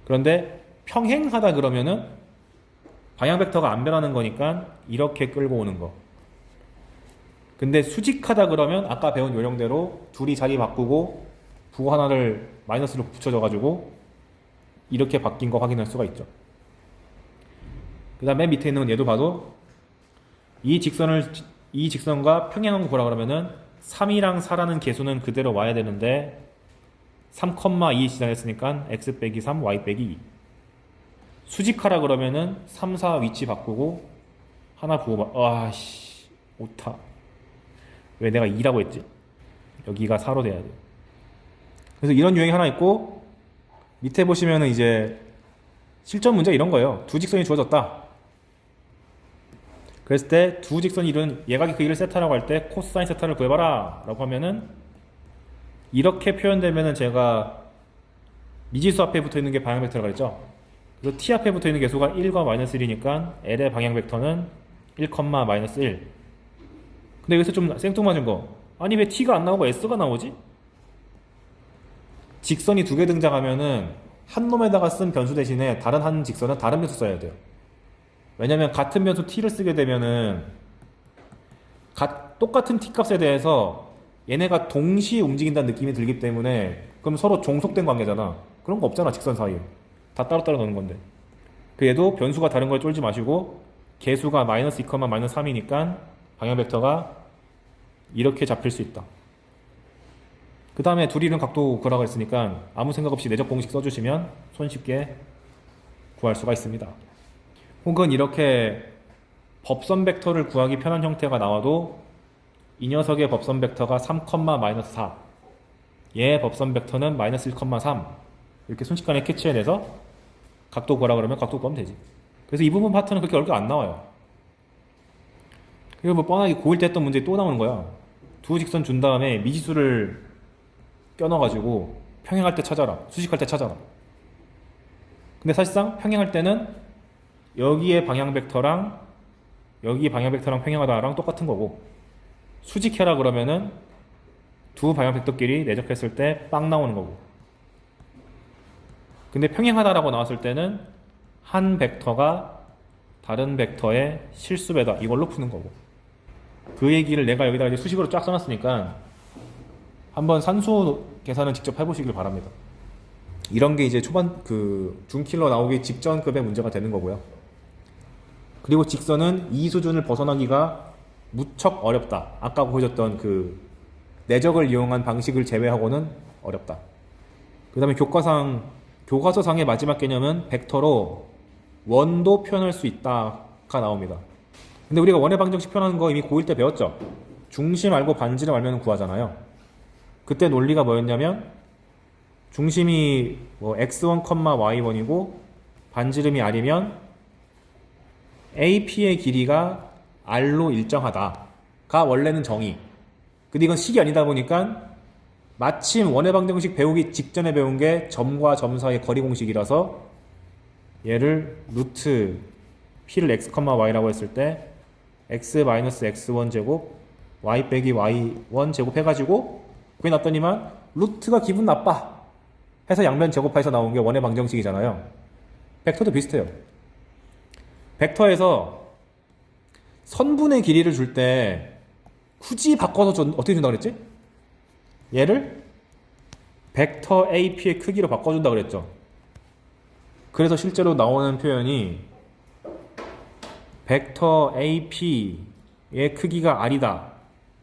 그런데 평행하다 그러면은 방향 벡터가 안 변하는 거니까 이렇게 끌고 오는 거. 근데 수직하다 그러면 아까 배운 요령대로 둘이 자리 바꾸고 부 하나를 마이너스로 붙여줘 가지고 이렇게 바뀐 거 확인할 수가 있죠. 그 다음 맨 밑에 있는 건 얘도 봐도 이 직선과 평행한 거 보라 그러면은 3이랑 4라는 계수는 그대로 와야 되는데 3,2 지나했으니까 x 빼기 3, y 빼기 2. 수직하라 그러면은 3, 4 위치 바꾸고 하나 보고 아씨 오타. 왜 내가 2라고 했지? 여기가 4로 돼야 돼. 그래서 이런 유형이 하나 있고 밑에 보시면은 이제 실전 문제 이런 거예요. 두 직선이 주어졌다. 그랬을 때 두 직선이 이룬 예각의 크기를 세타라고 할 때 코사인 세타를 구해봐라 라고 하면은 이렇게 표현되면은 제가 미지수 앞에 붙어있는 게 방향 벡터라고 했죠. 그리고 t 앞에 붙어있는 개수가 1과 마이너스 1이니까 l의 방향 벡터는 1, 마이너스 1. 근데 여기서 좀 생뚱맞은 거, 아니 왜 t가 안 나오고 s가 나오지? 직선이 두 개 등장하면은 한 놈에다가 쓴 변수 대신에 다른 한 직선은 다른 변수 써야 돼요. 왜냐면 같은 변수 t를 쓰게 되면은 똑같은 t 값에 대해서 얘네가 동시에 움직인다는 느낌이 들기 때문에 그럼 서로 종속된 관계잖아. 그런 거 없잖아. 직선 사이에 다 따로따로 노는 건데. 그 얘도 변수가 다른 걸 쫄지 마시고 개수가 마이너스 2, 마이너스 3이니까 방향 벡터가 이렇게 잡힐 수 있다. 그 다음에 둘이 이런 각도 구하라고 했으니까 아무 생각 없이 내적 공식 써주시면 손쉽게 구할 수가 있습니다. 혹은 이렇게 법선 벡터를 구하기 편한 형태가 나와도 이 녀석의 법선 벡터가 3, 마이너스 4, 얘의 법선 벡터는 마이너스 1, 3 이렇게 순식간에 캐치해내서 각도 구하라 그러면 각도 구하면 되지. 그래서 이 부분 파트는 그렇게 어렵게 안 나와요. 그리고 뭐 뻔하게 고1 때 했던 문제 또 나오는 거야. 두 직선 준 다음에 미지수를 껴넣어가지고 평행할 때 찾아라, 수직할 때 찾아라. 근데 사실상 평행할 때는 여기에 방향 벡터랑 여기 방향 벡터랑 평행하다랑 똑같은 거고, 수직해라 그러면은 두 방향 벡터끼리 내적했을 때 빵 나오는 거고, 근데 평행하다라고 나왔을 때는 한 벡터가 다른 벡터의 실수배다, 이걸로 푸는 거고. 그 얘기를 내가 여기다가 이제 수식으로 쫙 써놨으니까 한번 산수 계산은 직접 해보시길 바랍니다. 이런 게 이제 초반 그 준킬러 나오기 직전급의 문제가 되는 거고요. 그리고 직선은 이 수준을 벗어나기가 무척 어렵다. 아까 보여줬던 그 내적을 이용한 방식을 제외하고는 어렵다. 그 다음에 교과서상의 마지막 개념은 벡터로 원도 표현할 수 있다가 나옵니다. 근데 우리가 원의 방정식 표현하는 거 이미 고1 때 배웠죠? 중심 알고 반지름 알면 구하잖아요. 그때 논리가 뭐였냐면 중심이 뭐 x1, y1이고 반지름이 r이면 AP의 길이가 r로 일정하다가 원래는 정의. 근데 이건 식이 아니다 보니까 마침 원의 방정식 배우기 직전에 배운 게 점과 점 사이의 거리 공식이라서 얘를 루트 p를 x, y라고 했을 때 x-x1 제곱 y 빼기 y1 제곱 해가지고 그게 났더니만 루트가 기분 나빠 해서 양변 제곱해서 나온 게 원의 방정식이잖아요. 벡터도 비슷해요. 벡터에서 선분의 길이를 줄 때 굳이 바꿔서 어떻게 준다 그랬지? 얘를 벡터 AP의 크기로 바꿔준다 그랬죠. 그래서 실제로 나오는 표현이 벡터 AP의 크기가 R이다.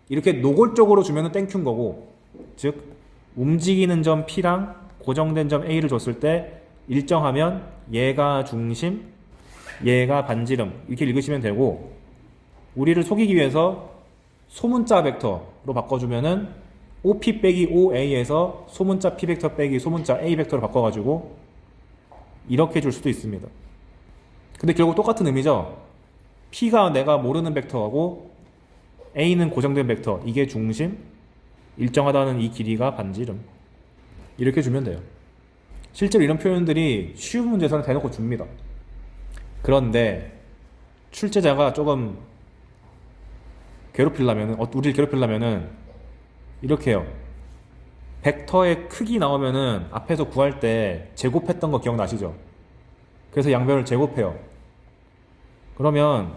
이렇게 노골적으로 주면은 땡큐인 거고, 즉 움직이는 점 P랑 고정된 점 A를 줬을 때 일정하면 얘가 중심, 얘가 반지름 이렇게 읽으시면 되고, 우리를 속이기 위해서 소문자 벡터로 바꿔주면은 OP 빼기 OA에서 소문자 P 벡터 빼기 소문자 A 벡터로 바꿔가지고 이렇게 줄 수도 있습니다. 근데 결국 똑같은 의미죠. P가 내가 모르는 벡터하고 A는 고정된 벡터, 이게 중심, 일정하다는 이 길이가 반지름, 이렇게 주면 돼요. 실제로 이런 표현들이 쉬운 문제에서는 대놓고 줍니다. 그런데 출제자가 조금 우리를 괴롭히려면은 이렇게 해요. 벡터의 크기 나오면은 앞에서 구할 때 제곱했던 거 기억나시죠? 그래서 양변을 제곱해요. 그러면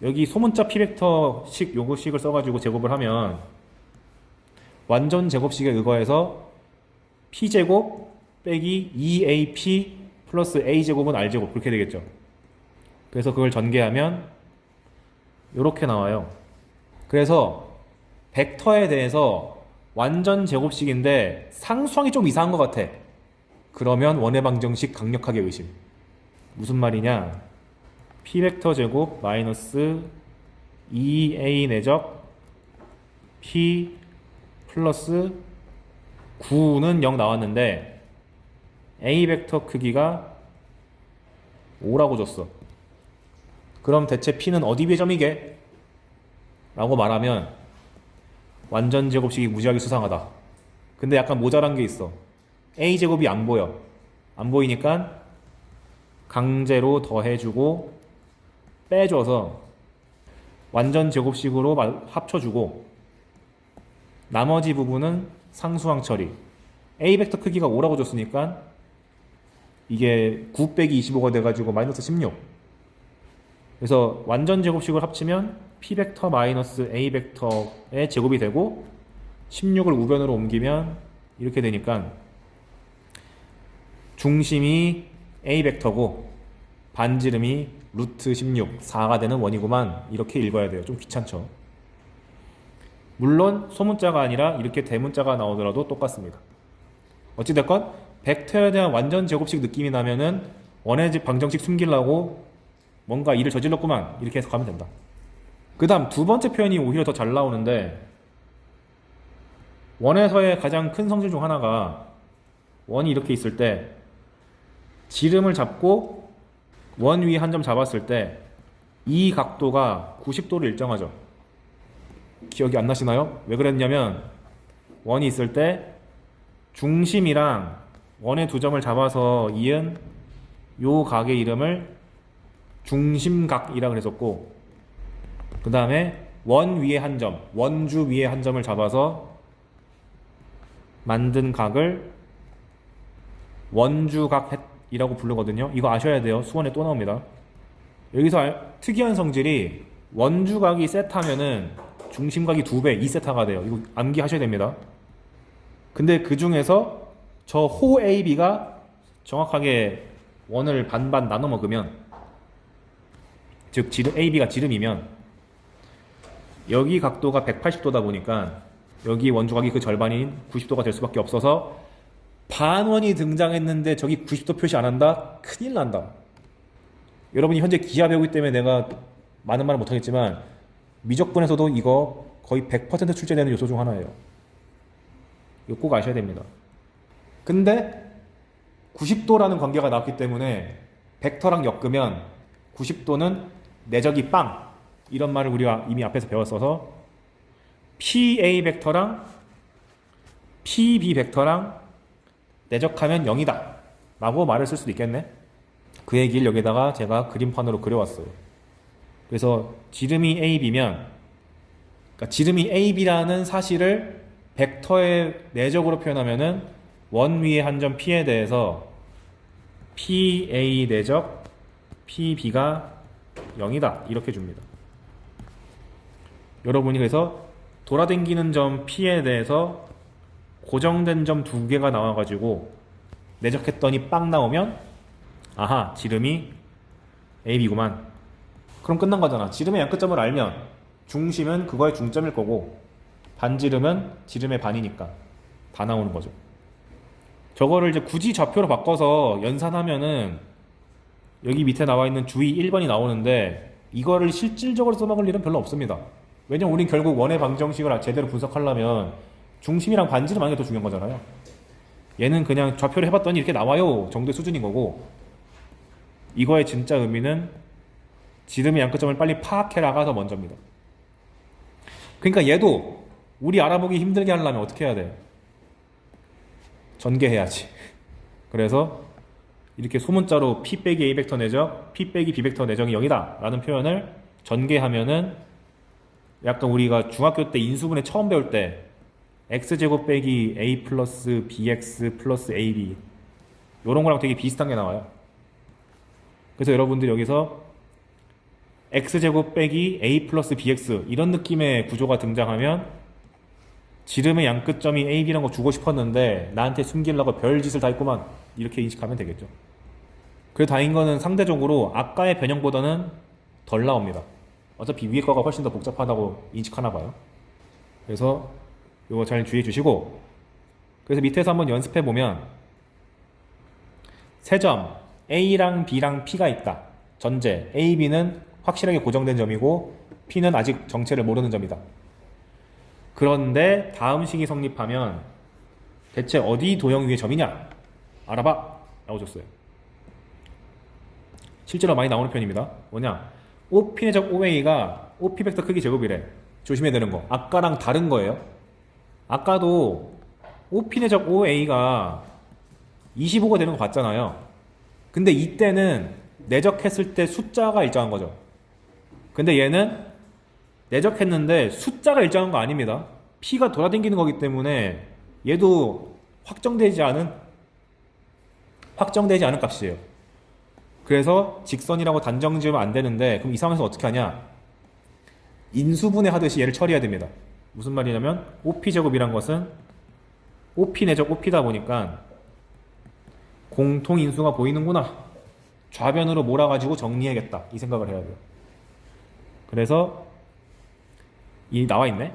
여기 소문자 P벡터식 요거식을 써가지고 제곱을 하면 완전 제곱식에 의거해서 P제곱 빼기 2AP 플러스 A제곱은 R제곱, 그렇게 되겠죠. 그래서 그걸 전개하면 이렇게 나와요. 그래서 벡터에 대해서 완전 제곱식인데 상수항이 좀 이상한 것 같아. 그러면 원의 방정식 강력하게 의심. 무슨 말이냐? P벡터 제곱 마이너스 2A 내적 P 플러스 9는 0 나왔는데 A 벡터 크기가 5라고 줬어. 그럼 대체 P는 어디 비의 점이게? 라고 말하면 완전 제곱식이 무지하게 수상하다. 근데 약간 모자란 게 있어. A제곱이 안 보여. 안 보이니까 강제로 더해주고 빼줘서 완전 제곱식으로 합쳐주고 나머지 부분은 상수항 처리. A 벡터 크기가 5라고 줬으니까 이게 9 빼기 25가 돼가지고 마이너스 16. 그래서 완전 제곱식을 합치면 P 벡터 마이너스 A 벡터의 제곱이 되고 16을 우변으로 옮기면 이렇게 되니까 중심이 A 벡터고 반지름이 루트 16, 4가 되는 원이구만. 이렇게 읽어야 돼요. 좀 귀찮죠? 물론 소문자가 아니라 이렇게 대문자가 나오더라도 똑같습니다. 어찌됐건 벡터에 대한 완전 제곱식 느낌이 나면은 원의 방정식 숨기려고 뭔가 일을 저질렀구만, 이렇게 해석하면 된다. 그 다음 두 번째 표현이 오히려 더 잘 나오는데, 원에서의 가장 큰 성질 중 하나가 원이 이렇게 있을 때 지름을 잡고 원 위에 한 점 잡았을 때 이 각도가 90도로 일정하죠. 기억이 안 나시나요? 왜 그랬냐면 원이 있을 때 중심이랑 원의 두 점을 잡아서 이은 요 각의 이름을 중심각이라 그랬었고, 그 다음에 원 위에 한 점, 원주 위에 한 점을 잡아서 만든 각을 원주각이라고 부르거든요. 이거 아셔야 돼요. 수원에 또 나옵니다. 여기서 특이한 성질이 원주각이 세타면은 중심각이 2배, 2세타가 돼요. 이거 암기하셔야 됩니다. 근데 그 중에서 저 호 AB가 정확하게 원을 반반 나눠 먹으면, 즉 AB가 지름이면 여기 각도가 180도다 보니까 여기 원주각이 그 절반인 90도가 될 수밖에 없어서 반원이 등장했는데 저기 90도 표시 안 한다? 큰일 난다. 여러분이 현재 기하 배우기 때문에 내가 많은 말은 못하겠지만 미적분에서도 이거 거의 100% 출제되는 요소 중 하나예요. 이거 꼭 아셔야 됩니다. 근데 90도라는 관계가 나왔기 때문에 벡터랑 엮으면 90도는 내적이 빵, 이런 말을 우리가 이미 앞에서 배웠어서 PA 벡터랑 PB 벡터랑 내적하면 0이다 라고 말을 쓸 수도 있겠네. 그 얘기를 여기다가 제가 그림판으로 그려왔어요. 그래서 지름이 AB면, 그러니까 지름이 AB라는 사실을 벡터의 내적으로 표현하면은 원 위에 한 점 P에 대해서 PA 내적 PB가 0이다 이렇게 줍니다. 여러분이 그래서 돌아다니는 점 P에 대해서 고정된 점 2개가 나와가지고 내적했더니 빵 나오면 아하, 지름이 AB구만. 그럼 끝난 거잖아. 지름의 양끝점을 알면 중심은 그거의 중점일 거고 반지름은 지름의 반이니까 다 나오는 거죠. 저거를 이제 굳이 좌표로 바꿔서 연산하면은 여기 밑에 나와 있는 주의 1번이 나오는데 이거를 실질적으로 써먹을 일은 별로 없습니다. 왜냐면 우린 결국 원의 방정식을 제대로 분석하려면 중심이랑 반지름 하는 게 더 중요한 거잖아요. 얘는 그냥 좌표를 해봤더니 이렇게 나와요 정도의 수준인 거고, 이거의 진짜 의미는 지름의 양끝점을 빨리 파악해라가 더 먼저입니다. 그러니까 얘도 우리 알아보기 힘들게 하려면 어떻게 해야 돼? 전개해야지. 그래서 이렇게 소문자로 P 빼기 A 벡터 내적, P 빼기 B 벡터 내적이 0이다 라는 표현을 전개하면은 약간 우리가 중학교 때 인수분해 처음 배울 때 x제곱 빼기 a 플러스 bx 플러스 ab 요런 거랑 되게 비슷한 게 나와요. 그래서 여러분들이 여기서 x제곱 빼기 a 플러스 bx 이런 느낌의 구조가 등장하면 지름의 양끝점이 ab라는 거 주고 싶었는데 나한테 숨기려고 별짓을 다 했구만 이렇게 인식하면 되겠죠. 그래도 다행인 거는 상대적으로 아까의 변형보다는 덜 나옵니다. 어차피 위에 거가 훨씬 더 복잡하다고 인식하나 봐요. 그래서 이거 잘 주의해 주시고, 그래서 밑에서 한번 연습해 보면 세 점 A랑 B랑 P가 있다. 전제 A, B는 확실하게 고정된 점이고 P는 아직 정체를 모르는 점이다. 그런데 다음 식이 성립하면 대체 어디 도형 위의 점이냐? 알아봐! 라고 줬어요. 실제로 많이 나오는 편입니다. 뭐냐? OP 내적 OA가 OP 벡터 크기 제곱이래. 조심해야 되는 거. 아까랑 다른 거예요. 아까도 OP 내적 OA가 25가 되는 거 봤잖아요. 근데 이때는 내적했을 때 숫자가 일정한 거죠. 근데 얘는 내적했는데 숫자가 일정한 거 아닙니다. P가 돌아다니는 거기 때문에 얘도 확정되지 않은 값이에요. 그래서 직선이라고 단정 지으면 안 되는데, 그럼 이 상황에서 어떻게 하냐? 인수분해 하듯이 얘를 처리해야 됩니다. 무슨 말이냐면 OP제곱이란 것은 OP 내적 OP다 보니까 공통인수가 보이는구나, 좌변으로 몰아가지고 정리해야겠다 이 생각을 해야 돼요. 그래서 이 나와있네,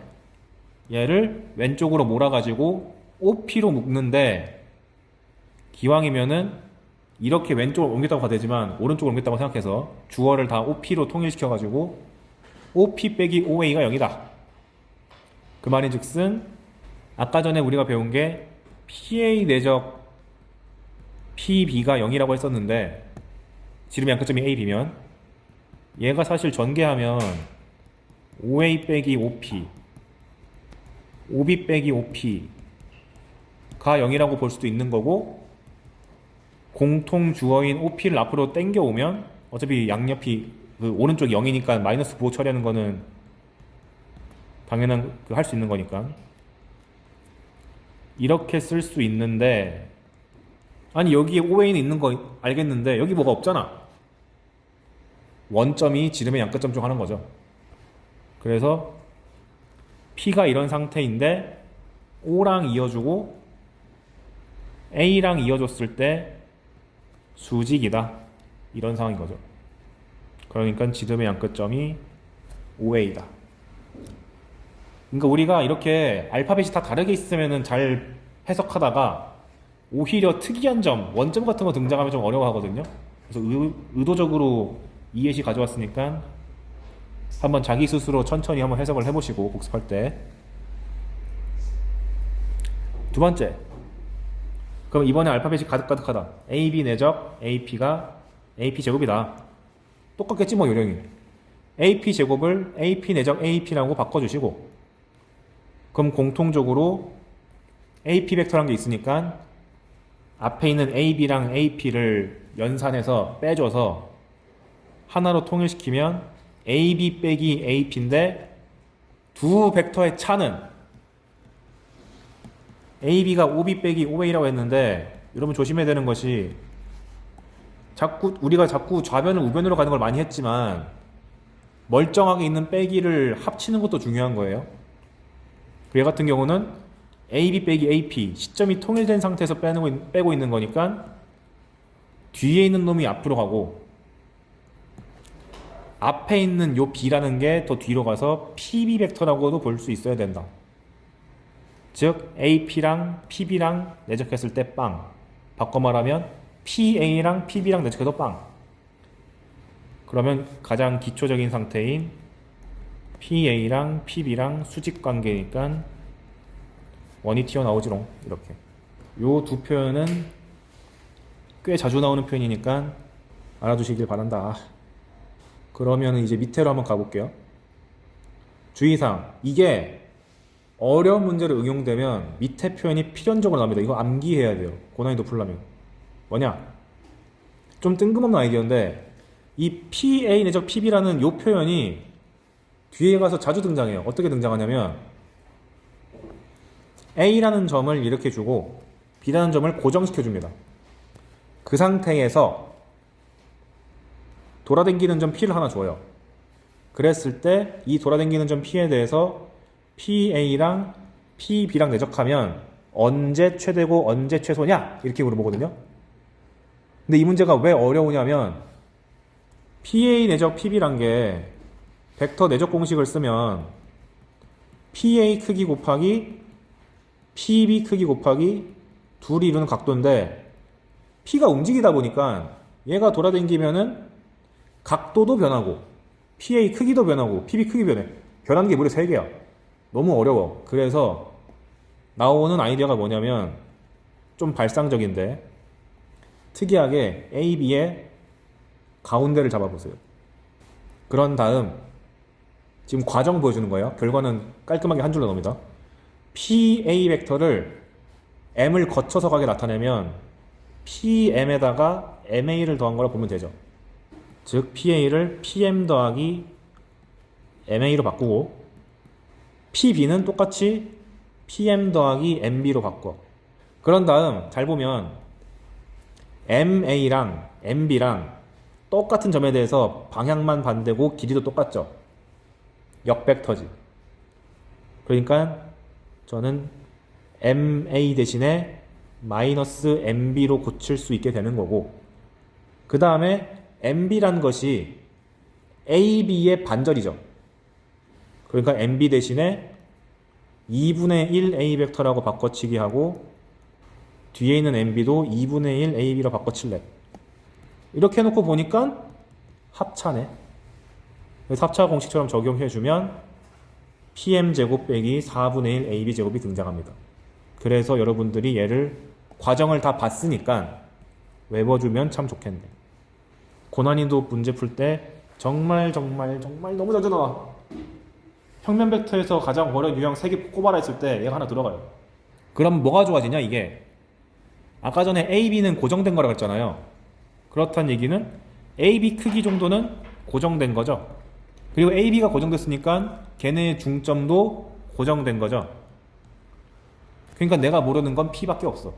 얘를 왼쪽으로 몰아가지고 OP로 묶는데 기왕이면은 이렇게 왼쪽으로 옮겼다고 가되지만 오른쪽으로 옮겼다고 생각해서 주어를 다 OP로 통일시켜가지고 OP 빼기 OA가 0이다. 그 말인즉슨 아까 전에 우리가 배운 게 PA 내적 PB가 0이라고 했었는데 지름의 양끝점이 AB면 얘가 사실 전개하면 OA 빼기 OP, OB 빼기 OP가 0이라고 볼 수도 있는 거고, 공통 주어인 OP를 앞으로 당겨오면 어차피 양옆이 그 오른쪽 0이니까 마이너스 부호 처리하는 거는 당연한 할 수 있는 거니까 이렇게 쓸 수 있는데, 아니 여기에 OA는 있는 거 알겠는데 여기 뭐가 없잖아. 원점이 지름의 양끝점 중 하는 거죠. 그래서 P가 이런 상태인데 O랑 이어주고 A랑 이어줬을 때 수직이다, 이런 상황인 거죠. 그러니까 지름의 양끝점이 OA다. 그러니까 우리가 이렇게 알파벳이 다 다르게 있으면 잘 해석하다가 오히려 특이한 점, 원점 같은 거 등장하면 좀 어려워하거든요. 그래서 의도적으로 이해시 가져왔으니까 한번 자기 스스로 천천히 한번 해석을 해보시고 복습할 때. 두 번째, 그럼 이번에 알파벳이 가득가득하다. AB 내적 AP가 AP 제곱이다. 똑같겠지 뭐 요령이. AP 제곱을 AP 내적 AP라고 바꿔주시고, 그럼 공통적으로 AP 벡터라는 게 있으니까 앞에 있는 AB랑 AP를 연산해서 빼줘서 하나로 통일시키면 AB 빼기 AP인데 두 벡터의 차는 AB가 OB 빼기 OA라고 했는데, 여러분 조심해야 되는 것이 우리가 자꾸 좌변을 우변으로 가는 걸 많이 했지만 멀쩡하게 있는 빼기를 합치는 것도 중요한 거예요. 얘 같은 경우는 AB 빼기 AP 시점이 통일된 상태에서 빼고 있는 거니까 뒤에 있는 놈이 앞으로 가고 앞에 있는 요 B라는 게 더 뒤로 가서 PB 벡터라고도 볼 수 있어야 된다. 즉 AP랑 PB랑 내적했을 때 빵, 바꿔 말하면 PA랑 PB랑 내적해도 빵. 그러면 가장 기초적인 상태인 PA랑 PB랑 수직 관계니까 원이 튀어나오지롱. 이렇게 요 두 표현은 꽤 자주 나오는 표현이니까 알아두시길 바란다. 그러면 이제 밑으로 한번 가볼게요. 주의사항, 이게 어려운 문제로 응용되면 밑에 표현이 필연적으로 나옵니다. 이거 암기해야 돼요, 고난이도 풀려면. 뭐냐, 좀 뜬금없는 아이디어인데 이 PA 내적 PB라는 요 표현이 뒤에 가서 자주 등장해요. 어떻게 등장하냐면 A라는 점을 이렇게 주고 B라는 점을 고정시켜 줍니다. 그 상태에서 돌아다니는 점 P를 하나 줘요. 그랬을 때 이 돌아다니는 점 P에 대해서 PA랑 PB랑 내적하면 언제 최대고 언제 최소냐, 이렇게 물어보거든요. 근데 이 문제가 왜 어려우냐면 PA 내적 PB란 게 벡터 내적 공식을 쓰면 PA 크기 곱하기 PB 크기 곱하기 둘이 이루는 각도인데 P가 움직이다 보니까 얘가 돌아다니면은 각도도 변하고 PA 크기도 변하고 PB 크기 변하는 게 무려 3개야. 너무 어려워. 그래서 나오는 아이디어가 뭐냐면 좀 발상적인데 특이하게 AB의 가운데를 잡아보세요. 그런 다음 지금 과정 보여주는 거예요. 결과는 깔끔하게 한 줄로 나옵니다. PA 벡터를 M을 거쳐서 가게 나타내면 PM에다가 MA를 더한 거라 보면 되죠. 즉 PA를 PM 더하기 MA로 바꾸고 PB는 똑같이 PM 더하기 MB로 바꿔. 그런 다음 잘 보면 MA랑 MB랑 똑같은 점에 대해서 방향만 반대고 길이도 똑같죠. 역벡터지. 그러니까 저는 MA 대신에 마이너스 MB로 고칠 수 있게 되는 거고, 그 다음에 MB란 것이 AB의 반절이죠. 그러니까 MB 대신에 2분의 1 A 벡터라고 바꿔치기 하고 뒤에 있는 MB도 2분의 1 AB로 바꿔칠래. 이렇게 해놓고 보니까 합차네. 그래서 합차 공식처럼 적용해주면 PM제곱 빼기 4분의 1 AB제곱이 등장합니다. 그래서 여러분들이 얘를 과정을 다 봤으니까 외워주면 참 좋겠네. 고난이도 문제 풀 때 정말 너무 자주 나와. 평면 벡터에서 가장 어려운 유형 3개 꼽아라 했을 때 얘가 하나 들어가요. 그럼 뭐가 좋아지냐 이게? 아까 전에 AB는 고정된 거라고 했잖아요. 그렇다는 얘기는 AB 크기 정도는 고정된 거죠. 그리고 AB가 고정됐으니까 걔네의 중점도 고정된 거죠. 그러니까 내가 모르는 건 P밖에 없어.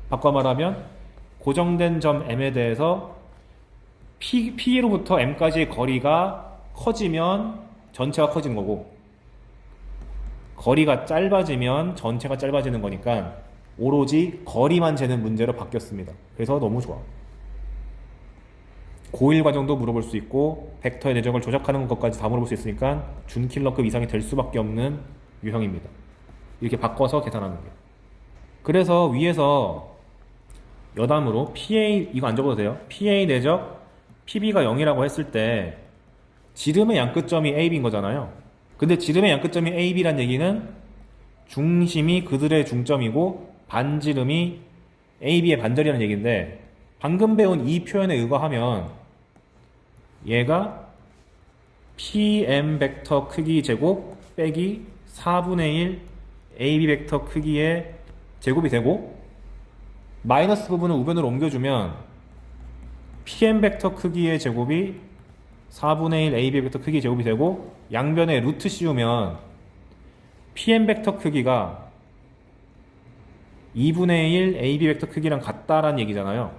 바꿔 말하면 고정된 점 M에 대해서 P로부터 M까지의 거리가 커지면 전체가 커지는 거고, 거리가 짧아지면 전체가 짧아지는 거니까 오로지 거리만 재는 문제로 바뀌었습니다. 그래서 너무 좋아. 고1 과정도 물어볼 수 있고 벡터의 내적을 조작하는 것까지 다 물어볼 수 있으니까 준킬러급 이상이 될 수밖에 없는 유형입니다. 이렇게 바꿔서 계산하는 게. 그래서 위에서 여담으로 PA 이거 안 적어도 돼요. PA 내적 PB가 0이라고 했을 때 지름의 양끝점이 AB인 거잖아요. 근데 지름의 양끝점이 AB란 얘기는 중심이 그들의 중점이고 반지름이 AB의 반절이라는 얘기인데, 방금 배운 이 표현에 의거하면 얘가 PM 벡터 크기 제곱 빼기 4분의 1 AB 벡터 크기의 제곱이 되고, 마이너스 부분을 우변으로 옮겨주면 PM 벡터 크기의 제곱이 4분의 1 AB 벡터 크기 제곱이 되고, 양변에 루트 씌우면 PM 벡터 크기가 2분의 1 AB 벡터 크기랑 같다라는 얘기잖아요.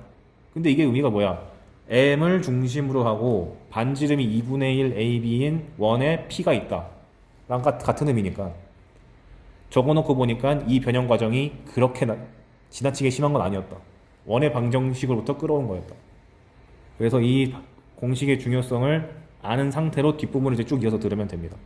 근데 이게 의미가 뭐야? M을 중심으로 하고 반지름이 2분의 1 AB인 원에 P가 있다 랑 같은 의미니까, 적어놓고 보니까 이 변형 과정이 그렇게 지나치게 심한 건 아니었다. 원의 방정식으로부터 끌어온 거였다. 그래서 이 공식의 중요성을 아는 상태로 뒷부분을 이제 쭉 이어서 들으면 됩니다.